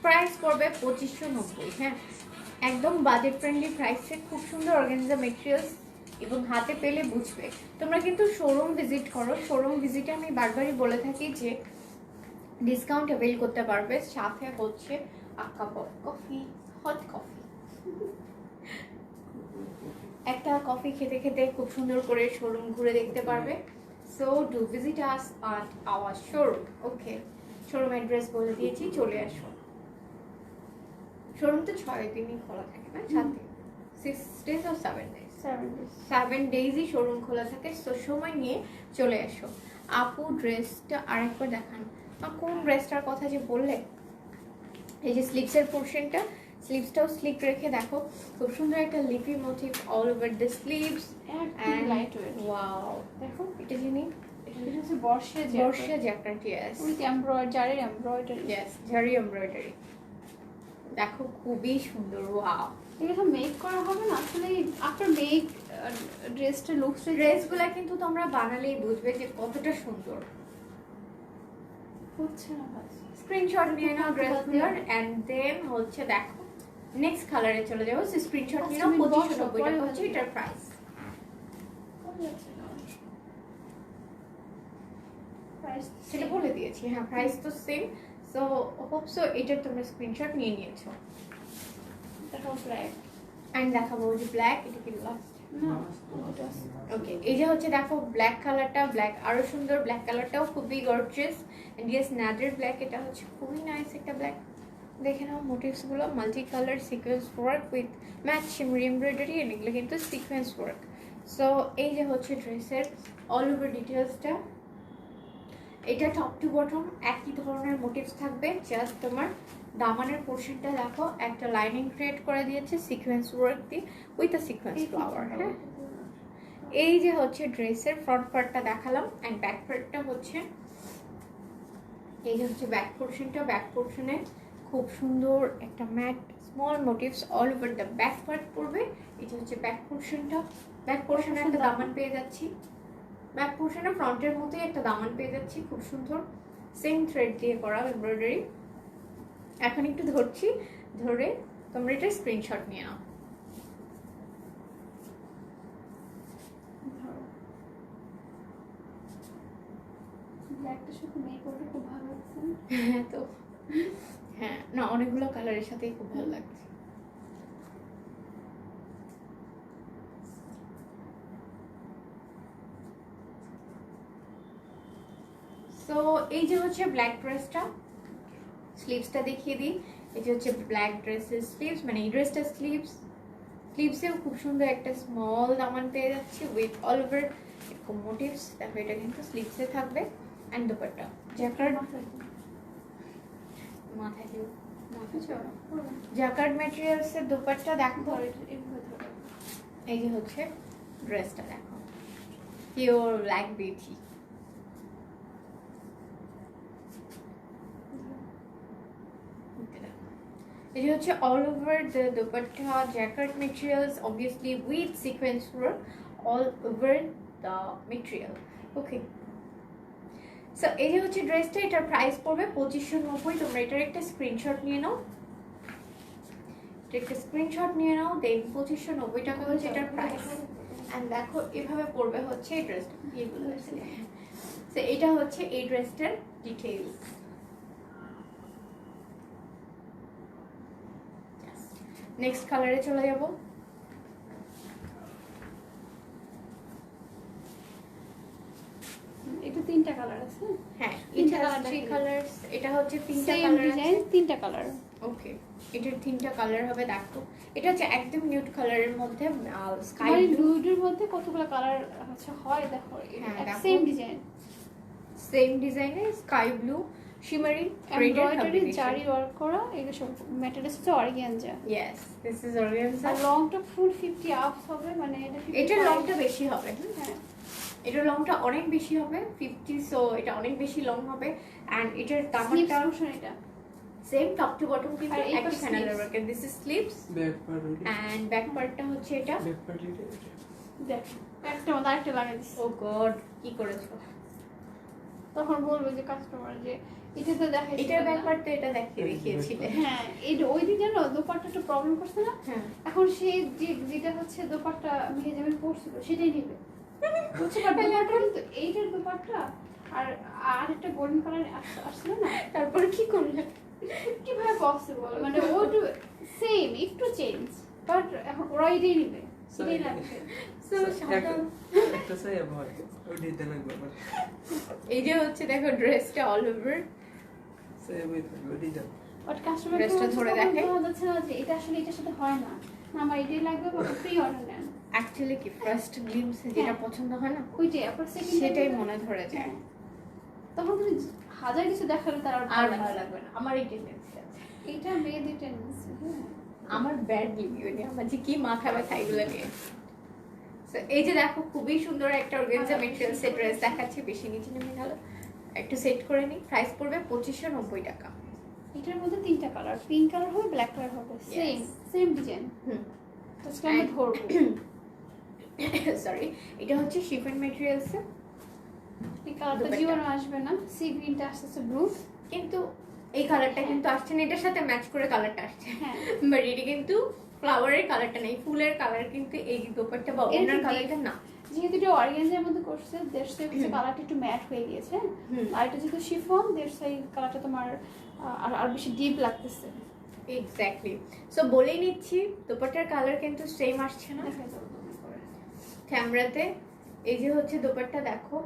প্রাইস পড়বে 2590। হ্যাঁ, একদম বাজেট ফ্রেন্ডলি প্রাইসে খুব সুন্দর অর্গানজা মেটেরিয়ালস, এবং হাতে পেলে বুঝবে। তোমরা কিন্তু শোরুম ভিজিট করো, শোরুম ভিজিটে আমি বারবারই বলে থাকি যে ডিসকাউন্ট অ্যাভেল করতে পারবে, সাথে হচ্ছে আ cup of coffee, hot coffee. একটা কফি খেতে খেতে খুব সুন্দর করে শোরুম ঘুরে দেখতে পারবে। So do visit us at our showroom. Okay, showroom address বলে দিয়েছি, চলে আসো। শোরুম তো 6 দিনই খোলা থাকে না, 7 দিন, 6 days or 7 days? 7 ডেজই শোরুম খোলা থাকে। সো সময় নিয়ে চলে এসো। আপু ড্রেসটা আরেকবার দেখান। কোন ড্রেসটার কথা যে বললে, এই যে স্লিভসের পোর্শনটা, স্লিভসটাও স্লিক রেখে দেখো খুব সুন্দর একটা leafy motif all over the sleeves একদম লাইট ওয়েট। ওয়াও, দেখো এটা যিনি এটা হচ্ছে Barsha Barsha jacket, yes with embroidery. Yes, zari embroidery. দেখো খুবই সুন্দর, ওয়াও। এগুলো মেক করা হবে না আসলে, আফটার মেক ড্রেসটা লুকসটা ড্রেসগুলা কিন্তু তোমরা বানালেই বুঝবে যে কতটা সুন্দর। হচ্ছে না বাস। স্ক্রিনশট নিয়ে নাও ড্রেসগুলোর, এন্ড দেন হচ্ছে দেখো নেক্সট কালারে চলে যাবো। স্ক্রিনশট নিয়ে নাও। 2590 টাকা হচ্ছে এটার প্রাইস। সেটা বলে দিয়েছি, হ্যাঁ প্রাইস তো সেম। সো হোপ সো এটার তোমরা স্ক্রিনশট নিয়ে নিয়েছো। দেখো ব্ল্যাক এন্ড দেখাবো যে ব্ল্যাক, এটা কি লাস্ট? না ওকে, এই যে হচ্ছে দেখো ব্ল্যাক কালারটা, ব্ল্যাক আরো সুন্দর, ব্ল্যাক কালারটাও খুবই গর্জিয়াস এন্ড ইয়েস ন্যাডার ব্ল্যাক। এটা হচ্ছে খুবই নাইস একটা ব্ল্যাক। দেখে নাও মোটিভস গুলো, multi colour sequence work with match shimmery embroidery, and এগুলো কিন্তু সিকোয়েন্স ওয়ার্ক। সো এই যে হচ্ছে ড্রেসের অল ওভার ডিটেলসটা। এটা টপ টু বটম একই ধরনের মোটিভস থাকবে, জাস্ট তোমার দামানের পোর্শনটা দেখো একটা লাইনিং ক্রিয়েট করে দিয়েছে সিকোয়েন্স ওয়ার্ক দিয়ে উইথ আ সিকোয়েন্স ফ্লাওয়ার। হ্যাঁ, এই যে হচ্ছে ড্রেসের ফ্রন্ট পার্টটা দেখালাম, অ্যান্ড ব্যাক পার্টটা হচ্ছে এই যে হচ্ছে ব্যাক পোর্শনটা। ব্যাক পোর্শনে খুব সুন্দর একটা matte small motifs all over the back part পড়বে। এই যে হচ্ছে ব্যাক পোর্শনটা। ব্যাক পোর্শনে একটা দামান পেয়ে যাচ্ছি, ব্যাক পোর্শনে ফ্রন্টের মতোই একটা দামান পেয়ে যাচ্ছি, খুব সুন্দর সেম থ্রেড দিয়ে করা এমব্রয়ডারি। এখন একটু ধরছি, ধরে তোমরা এটা স্ক্রিনশট নিয়ে নাও। ব্ল্যাকটা শুধু মেয়ে করলে খুব ভালো লাগছে। হ্যাঁ তো হ্যাঁ, না অনেকগুলো কালারের সাথেই খুব ভালো লাগছে। সো এই যে হচ্ছে ব্ল্যাক ড্রেসটা, স্লিভসটা দেখিয়ে দিই। এই যে হচ্ছে ব্ল্যাক ড্রেসের স্লিভস, মানে এই ড্রেসটা স্লিভসেও খুব সুন্দর একটা স্মল দামান পেয়ে যাচ্ছে উইথ অল ওভার এরকম মোটিভস। দেখো এটা কিন্তু স্লিভসে থাকবে। অ্যান্ড দুপাট্টা জ্যাকার্ড, মাথায় দিও, জ্যাকার্ড ম্যাটেরিয়ালসের দুপাট্টা দেখো। এই যে হচ্ছে ড্রেসটা দেখো, পিওর ব্ল্যাক বিউটি। এই যে হচ্ছে all over the dupatta jacquard materials, obviously with sequence work all over the material. Okay, so এই যে হচ্ছে ড্রেসটা, এটার প্রাইস পড়বে 2590। তোমরা এটার একটা স্ক্রিনশট নিয়ে নাও, একটা স্ক্রিনশট নিয়ে নাও, দেন 2590 টাকা হচ্ছে এটার প্রাইস। অ্যান্ড দেখো এভাবে পড়বে হচ্ছে এই ড্রেসটা, এইগুলো সো এটা হচ্ছে এই ড্রেসটার ডিটেইলস। নেক্সট কালারে চলে যাব। এটা তিনটা কালার আছে। হ্যাঁ, তিনটা এটা colour থ্রি দেখিয়ে কালারস, এটা হচ্ছে তিনটা সেম কালার ডিজাইন, তিনটা কালার। ওকে, এটার তিনটা কালার হবে। দেখো এটা হচ্ছে একদম নিউড কালারের মধ্যে স্কাই মানে ব্লু, দুইটার মধ্যে কতগুলো কালার হচ্ছে হয় দেখো। হ্যাঁ, দেখো। সেম ডিজাইন, সেম ডিজাইনে sky blue shimmery embroidery zari work করা। এগুলো সব ম্যাটেরিয়ালস হচ্ছে organza. Yes, this is organza. আর লংটা ফুল 50 আপস হবে, মানে এটা 55 এটার লংটা বেশি হবে। হ্যাঁ, এটার লংটা অনেক বেশি হবে 50, সো এটা অনেক বেশি লং হবে। অ্যান্ড এটার স্লিভস দামানটা পোরশন এটা। সেম টপ টু বটম কিন্তু আর এই একই পাশ প্যানেলের sleeves। Work. This is sleeves back part and back পার্টটা হচ্ছে এটা। ব্যাক পার্ট এটা দেখো একটা মতো আরেকটা লাগাই দিচ্ছি। ও গড, কি করেছো? তখন বলবো যে কাস্টমার যে এটা তো দেখাই এটার ব্যাক পার্টটা এটা দেখিয়েছিলে। হ্যাঁ, এই ওই দিন জানো দোপাট্টা একটু প্রবলেম করছে না। হ্যাঁ, এখন সে যেটা হচ্ছে দোপাট্টা মেজাবের পড়ছিল সেটাই নেবে বুঝছো। বাট দোপাট্টা কিন্তু এইটার দোপাট্টা আর আরেকটা গোল্ডেন কালার আসছিল না, তারপর কি করলে? কিভাবে পসিবল? মানে ও সেম একটু চেঞ্জ, বাট এখন ওরা এটাই নেবে, সেটাই লাগবে। সো একটা সাই আবার ওই দিতে লাগবে আবার এই যে হচ্ছে দেখো ড্রেসটা অল ওভার। সাই ওই দিতে বাট কাস্টমার Dress-টা ধরে দেখে। যাচ্ছে না যে এটা আসলে এটার সাথে হয় না, না আমার এটাই লাগবে, বা প্রি অর্ডার নেন। অ্যাকচুয়ালি কি ফার্স্ট গ্লিমসে যেটা হ্যাঁ। পছন্দ হয় না, ওইটাই আবার সেকেন্ড সেটাই মনে ধরে যায়। তখন তুমি হাজার কিছু দেখালে তার আর আর ভালো ভালো লাগবে না। লাগবে না। আমার এই টেন্ডেন্সি আছে, এটা মেয়েদের টেন্ডেন্সি। আমার ব্যাড রিভিউ নিয়ে আমার যে কি মাথা ব্যথা এগুলো নিয়ে। So, এই যে দেখো খুবই সুন্দর একটা অর্গানজা মেটেরিয়াল সেট ড্রেস দেখাচ্ছে, বেশি নিচে নেমে গেল, একটু সেট করে নিই। প্রাইস পড়বে 2590 টাকা। এটার মধ্যে তিনটা কালার, পিঙ্ক কালার হবে, ব্ল্যাক কালার হবে, সেম সেম ডিজাইন। হুম, তো আজকে আমি ধরবো। সরি, এটা হচ্ছে শিফন মেটেরিয়ালস, এই কালারটা জীবনে আসবে না, সি গ্রিনটা আসছে ব্লু। কিন্তু এই কালারটা কিন্তু আসছে না, এটার সাথে ম্যাচ করে কালারটা আসছে, হ্যাঁ, বাট এটা কিন্তু ফ্লাওয়ারের কালারটা নেই, ফুলের কালার কিন্তু এই দোপাট্টা বা এর ওনার কি কালারটা না। যেহেতু এটা অর্গানজার মধ্যে করছে, দেড়শো হচ্ছে কালারটা একটু ম্যাট হয়ে গিয়েছে। হুম। আর এটা যেহেতু শিফন, দেড়শো এই কালারটা তোমার আর বেশি ডিপ লাগতেছে। এক্স্যাক্টলি, সো বলেই নিচ্ছি দোপাট্টার কালার কিন্তু সেম আসছে না দেখা যাবে তোমার করে। ক্যামেরাতে। এই যে হচ্ছে দোপাট্টা দেখো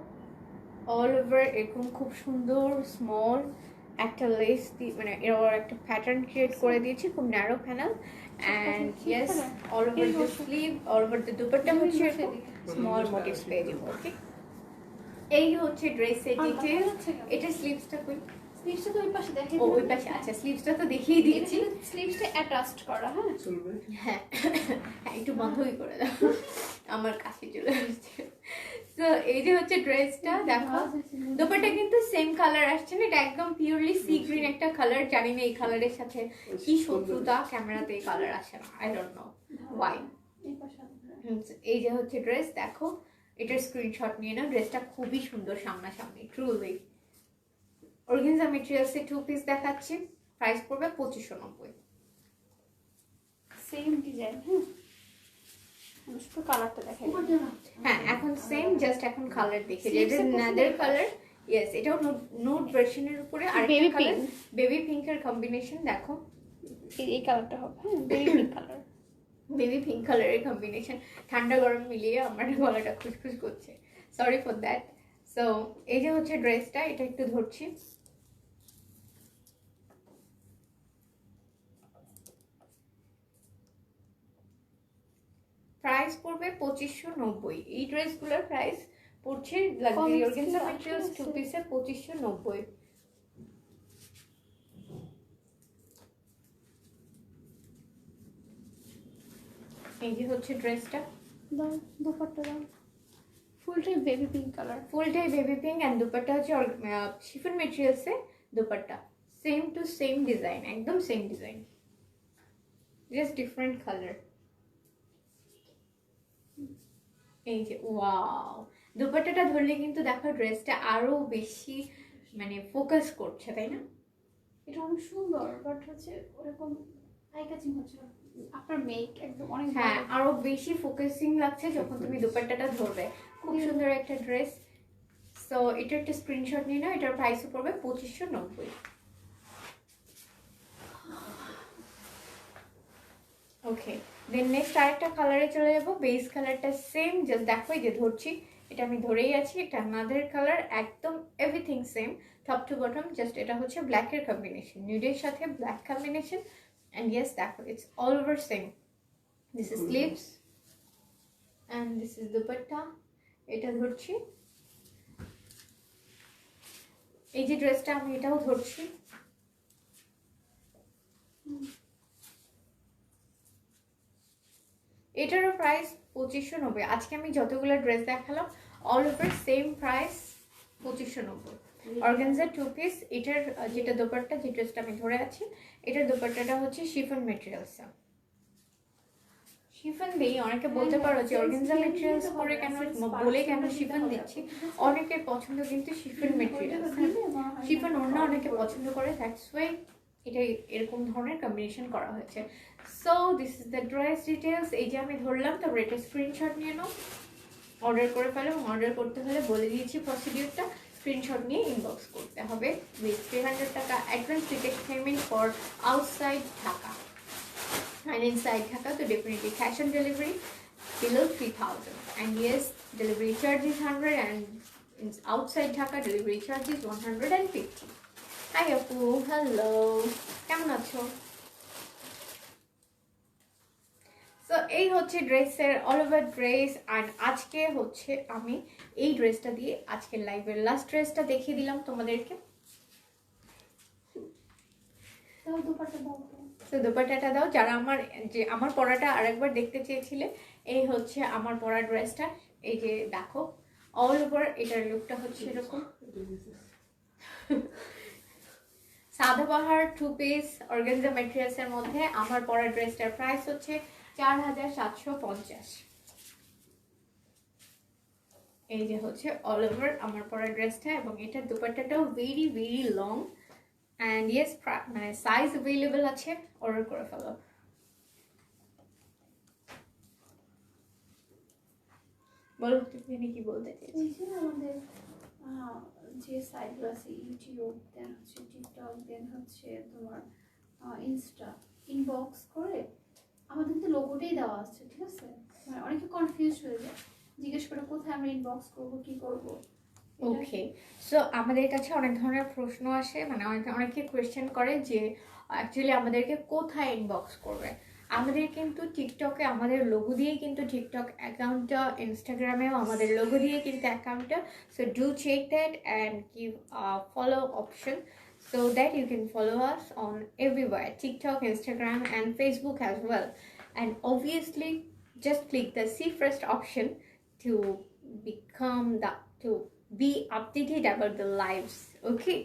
অল ওভার এরকম খুব সুন্দর স্মল একটা লেস মানে এর একটা প্যাটার্ন ক্রিয়েট করে দিয়েছি, খুব narrow panel. And yes, all over the sleeve, all over the dupatta হচ্ছে এরকম স্মল মোটিভস পেয়ে যাবো। ওকে, এই হচ্ছে ড্রেসের ডিটেইলস। এটা স্লিভসটা কই? স্লিভসটা তো ওই পাশে দেখে ও ওই পাশে, আচ্ছা স্লিভসটা তো দেখিয়ে দিয়েছি। স্লিভসটা অ্যাটাচড করা, হ্যাঁ চলবে। হ্যাঁ হ্যাঁ একটু বন্ধই করে দাও, আমার কাছে চলে আসছে। তো এই যে হচ্ছে ড্রেসটা দেখো, দোপাট্টা কিন্তু সেম কালার আসছে না, এটা একদম পিওরলি সি গ্রিন একটা কালার। জানি না এই কালারের সাথে কি শত্রুতা, ক্যামেরাতে এই কালার আসে না, আই ডোন্ট নো ওয়াই। এই পাশে এই যে হচ্ছে ড্রেস দেখো, এটার স্ক্রিনশট নিয়ে নাও। ড্রেসটা খুবই সুন্দর সামনাসামনি, ট্রুলি। অর্গানজা মেটেরিয়ালসে 2 পিস দেখাচ্ছি, প্রাইস পড়বে 2590। সেম ডিজাইন, হ্যাঁ আমি শুধু কালারটা দেখাই। হ্যাঁ এখন সেম, জাস্ট এখন কালার দেখে যে এটা নাদার কালার। ইয়েস, এটাও নোট ভার্সনের উপরে আর Baby কালার pink। বেবি পিঙ্কের কম্বিনেশন দেখো, এই কালারটা হবে, হ্যাঁ baby pink colour. Baby pink কালারের কম্বিনেশন। ঠান্ডা গরম মিলিয়ে আমার গলাটা খুশখুশ করছে, সরি ফর দ্যাট। সো এই যে হচ্ছে ড্রেসটা, এটা একটু ধরছি। প্রাইস পড়বে 2590। এই ড্রেসগুলোর প্রাইস পড়ছে লাক্সারি অর্গানজা ম্যাটেরিয়ালস 2 পিসে 2590। এই যে হচ্ছে ড্রেসটা, দাও দুপাট্টা দাও, ফুলটাই বেবি পিঙ্ক কালার। ফুলটাই বেবি পিঙ্ক অ্যান্ড দুপাট্টা হচ্ছে শিফন মেটেরিয়ালসে dupatta, same to same design, একদম same design, just different colour. এই যে ওয়াও, দুপাট্টাটা ধরলে কিন্তু দেখো ড্রেসটা আরো বেশি মানে ফোকাস করছে, তাই না? এটা অনেক সুন্দর, বাট হচ্ছে ওরকম আই ক্যাচিং হচ্ছে না। আপনার মেক একদম অনেক হ্যাঁ ভালো। আরো বেশি ফোকাসিং লাগছে যখন তুমি দুপাট্টাটা ধরবে। খুব সুন্দর একটা ড্রেস। সো এটা একটা স্ক্রিনশট নিয়ে নাও, এটার প্রাইস পড়বে 2590। ওকে, দেন নেক্সট আরেকটা কালারে চলে যাবো। বেস কালারটা সেম, জাস্ট দেখো এই যে ধরছি, এটা আমি ধরেই আছি। এটা আনাদার কালার, একদম everything same top to bottom, just এটা হচ্ছে ব্ল্যাকের কম্বিনেশন, নিউডের সাথে ব্ল্যাক কম্বিনেশন। অ্যান্ড ইয়েস দেখো, it's all over same. This is sleeves and this is dupatta. এটা ধরছি, এই যে ড্রেসটা আমি এটাও ধরছি। এটারও প্রাইস 2590। আজকে আমি যতগুলো ড্রেস দেখালাম all over same price 2590। Organza 2 piece. এটার যেটা দোপাট্টা, যে ড্রেসটা আমি ধরে আছি, এটার দোপাট্টাটা হচ্ছে শিফন মেটেরিয়ালস। শিফন দিই, অনেকে বলতে পারো যে অর্গানজা মেটেরিয়ালস করে কেন বলে কেন শিফন দিচ্ছি। অনেকের পছন্দ কিন্তু শিফন মেটেরিয়ালস, শিফন ওড়না অনেকে পছন্দ করে, দ্যাটস ওয়াই এটা এরকম ধরনের কম্বিনেশন করা হয়েছে। So this is the dress details. এই যে আমি ধরলাম, তারপর এটা স্ক্রিনশট নিয়ে নাও, অর্ডার করে ফেলো। এবং অর্ডার করতে হলে বলে দিয়েছি প্রসিডিউরটা, স্ক্রিনশট নিয়ে ইনবক্স করতে হবে উইথ 300 টাকা advance ticket payment for outside Dhaka, and inside Dhaka, so definitely cash on delivery below 3000. And yes, delivery charge is 100 and outside Dhaka delivery charge is 150. Hi Apu, hello. কেমন আছো? So এই হচ্ছে ড্রেসের all over dress. আর আজকে হচ্ছে আমি এই ড্রেসটা দিয়ে আজকের লাইভের লাস্ট ড্রেসটা দেখিয়ে দিলাম তোমাদেরকে। দাও দুপাট্টা দাও। তো দোপাট্টাটা দাও। যারা আমার পরাটা আরেকবার দেখতে চেয়েছিলে, এই হচ্ছে আমার পরা ড্রেসটা। এই যে দেখো অল ওভার এটার লুকটা হচ্ছে এরকম। সাদাবাহার 2 পিস অর্গানজা ম্যাটেরিয়ালসের মধ্যে আমার পরা ড্রেসটার প্রাইস হচ্ছে 4750। এই যে হচ্ছে অল ওভার আমার পরা ড্রেসটা, এবং এটার দোপাট্টাটাও very very long. And yes, মানে সাইজ অ্যাভেলেবেল আছে, অর্ডার করে ফেলো। বলো তুমি কি বলতে চাইছি? এই যে আমাদের যে সাইটগুলো আছে, ইউটিউব, দেন হচ্ছে টিকটক, দেন হচ্ছে তোমার ইনস্টা, ইনবক্স করে আমাদের কিন্তু লোগোটাই দেওয়া আছে, ঠিক আছে? মানে অনেকে কনফিউজ হয়ে যায়, জিজ্ঞেস করে কোথায় আমরা ইনবক্স করবো, কি করবো। ওকে, সো আমাদের কাছে অনেক ধরনের প্রশ্ন আসে, মানে অনেকে কোয়েশ্চেন করে যে অ্যাকচুয়ালি আমাদেরকে কোথায় ইনবক্স করবে। আমাদের কিন্তু টিকটকে আমাদের লোগো দিয়ে কিন্তু টিকটক অ্যাকাউন্টটা, ইনস্টাগ্রামেও আমাদের লোগো দিয়ে কিন্তু অ্যাকাউন্টটা। So do check that and give follow option. so that you can follow us on everywhere, TikTok, Instagram and Facebook as well. And obviously just click the see first option to to be updated about the lives, okay?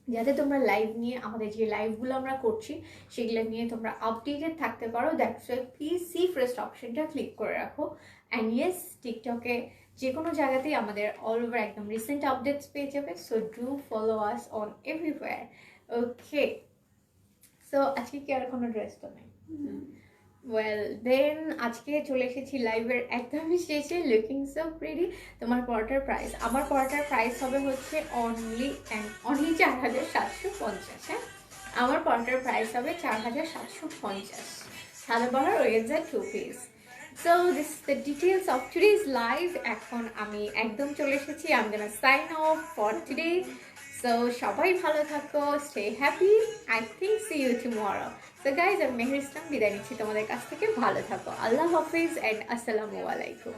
যাতে তোমরা live নিয়ে আমাদের যে লাইভগুলো আমরা করছি সেগুলো নিয়ে তোমরা আপডেটেড থাকতে পারো, that's why please see first অপশনটা ক্লিক করে রাখো। অ্যান্ড ইয়েস, টিকটকে যে কোনো জায়গাতেই আমাদের অল ওভার একদম রিসেন্ট আপডেটস পেয়ে যাবে, so do follow us on everywhere, okay? So আজকে কি আর কোনো ড্রেস তো নেই? ওয়েল দেন আজকে চলে এসেছি লাইভের একদমই শেষে, লুকিং সো প্রিটি। তোমার পরোটার প্রাইস, আমার পরোটার প্রাইস হবে হচ্ছে অনলি 4750। হ্যাঁ, আমার পরোটার প্রাইস হবে 4750, সাদাবাহার ওয়েজার 2 piece. So this the details of today's live. এখন আমি একদম চলে এসেছি, I am gonna sign off for today. So সবাই ভালো থাকো, stay happy, I think see you tomorrow. So guys, আমি মেহের ইসলাম বিদায় নিচ্ছি তোমাদের কাছ থেকে, ভালো থাকো, আল্লাহ হাফিজ অ্যান্ড আসসালামু আলাইকুম।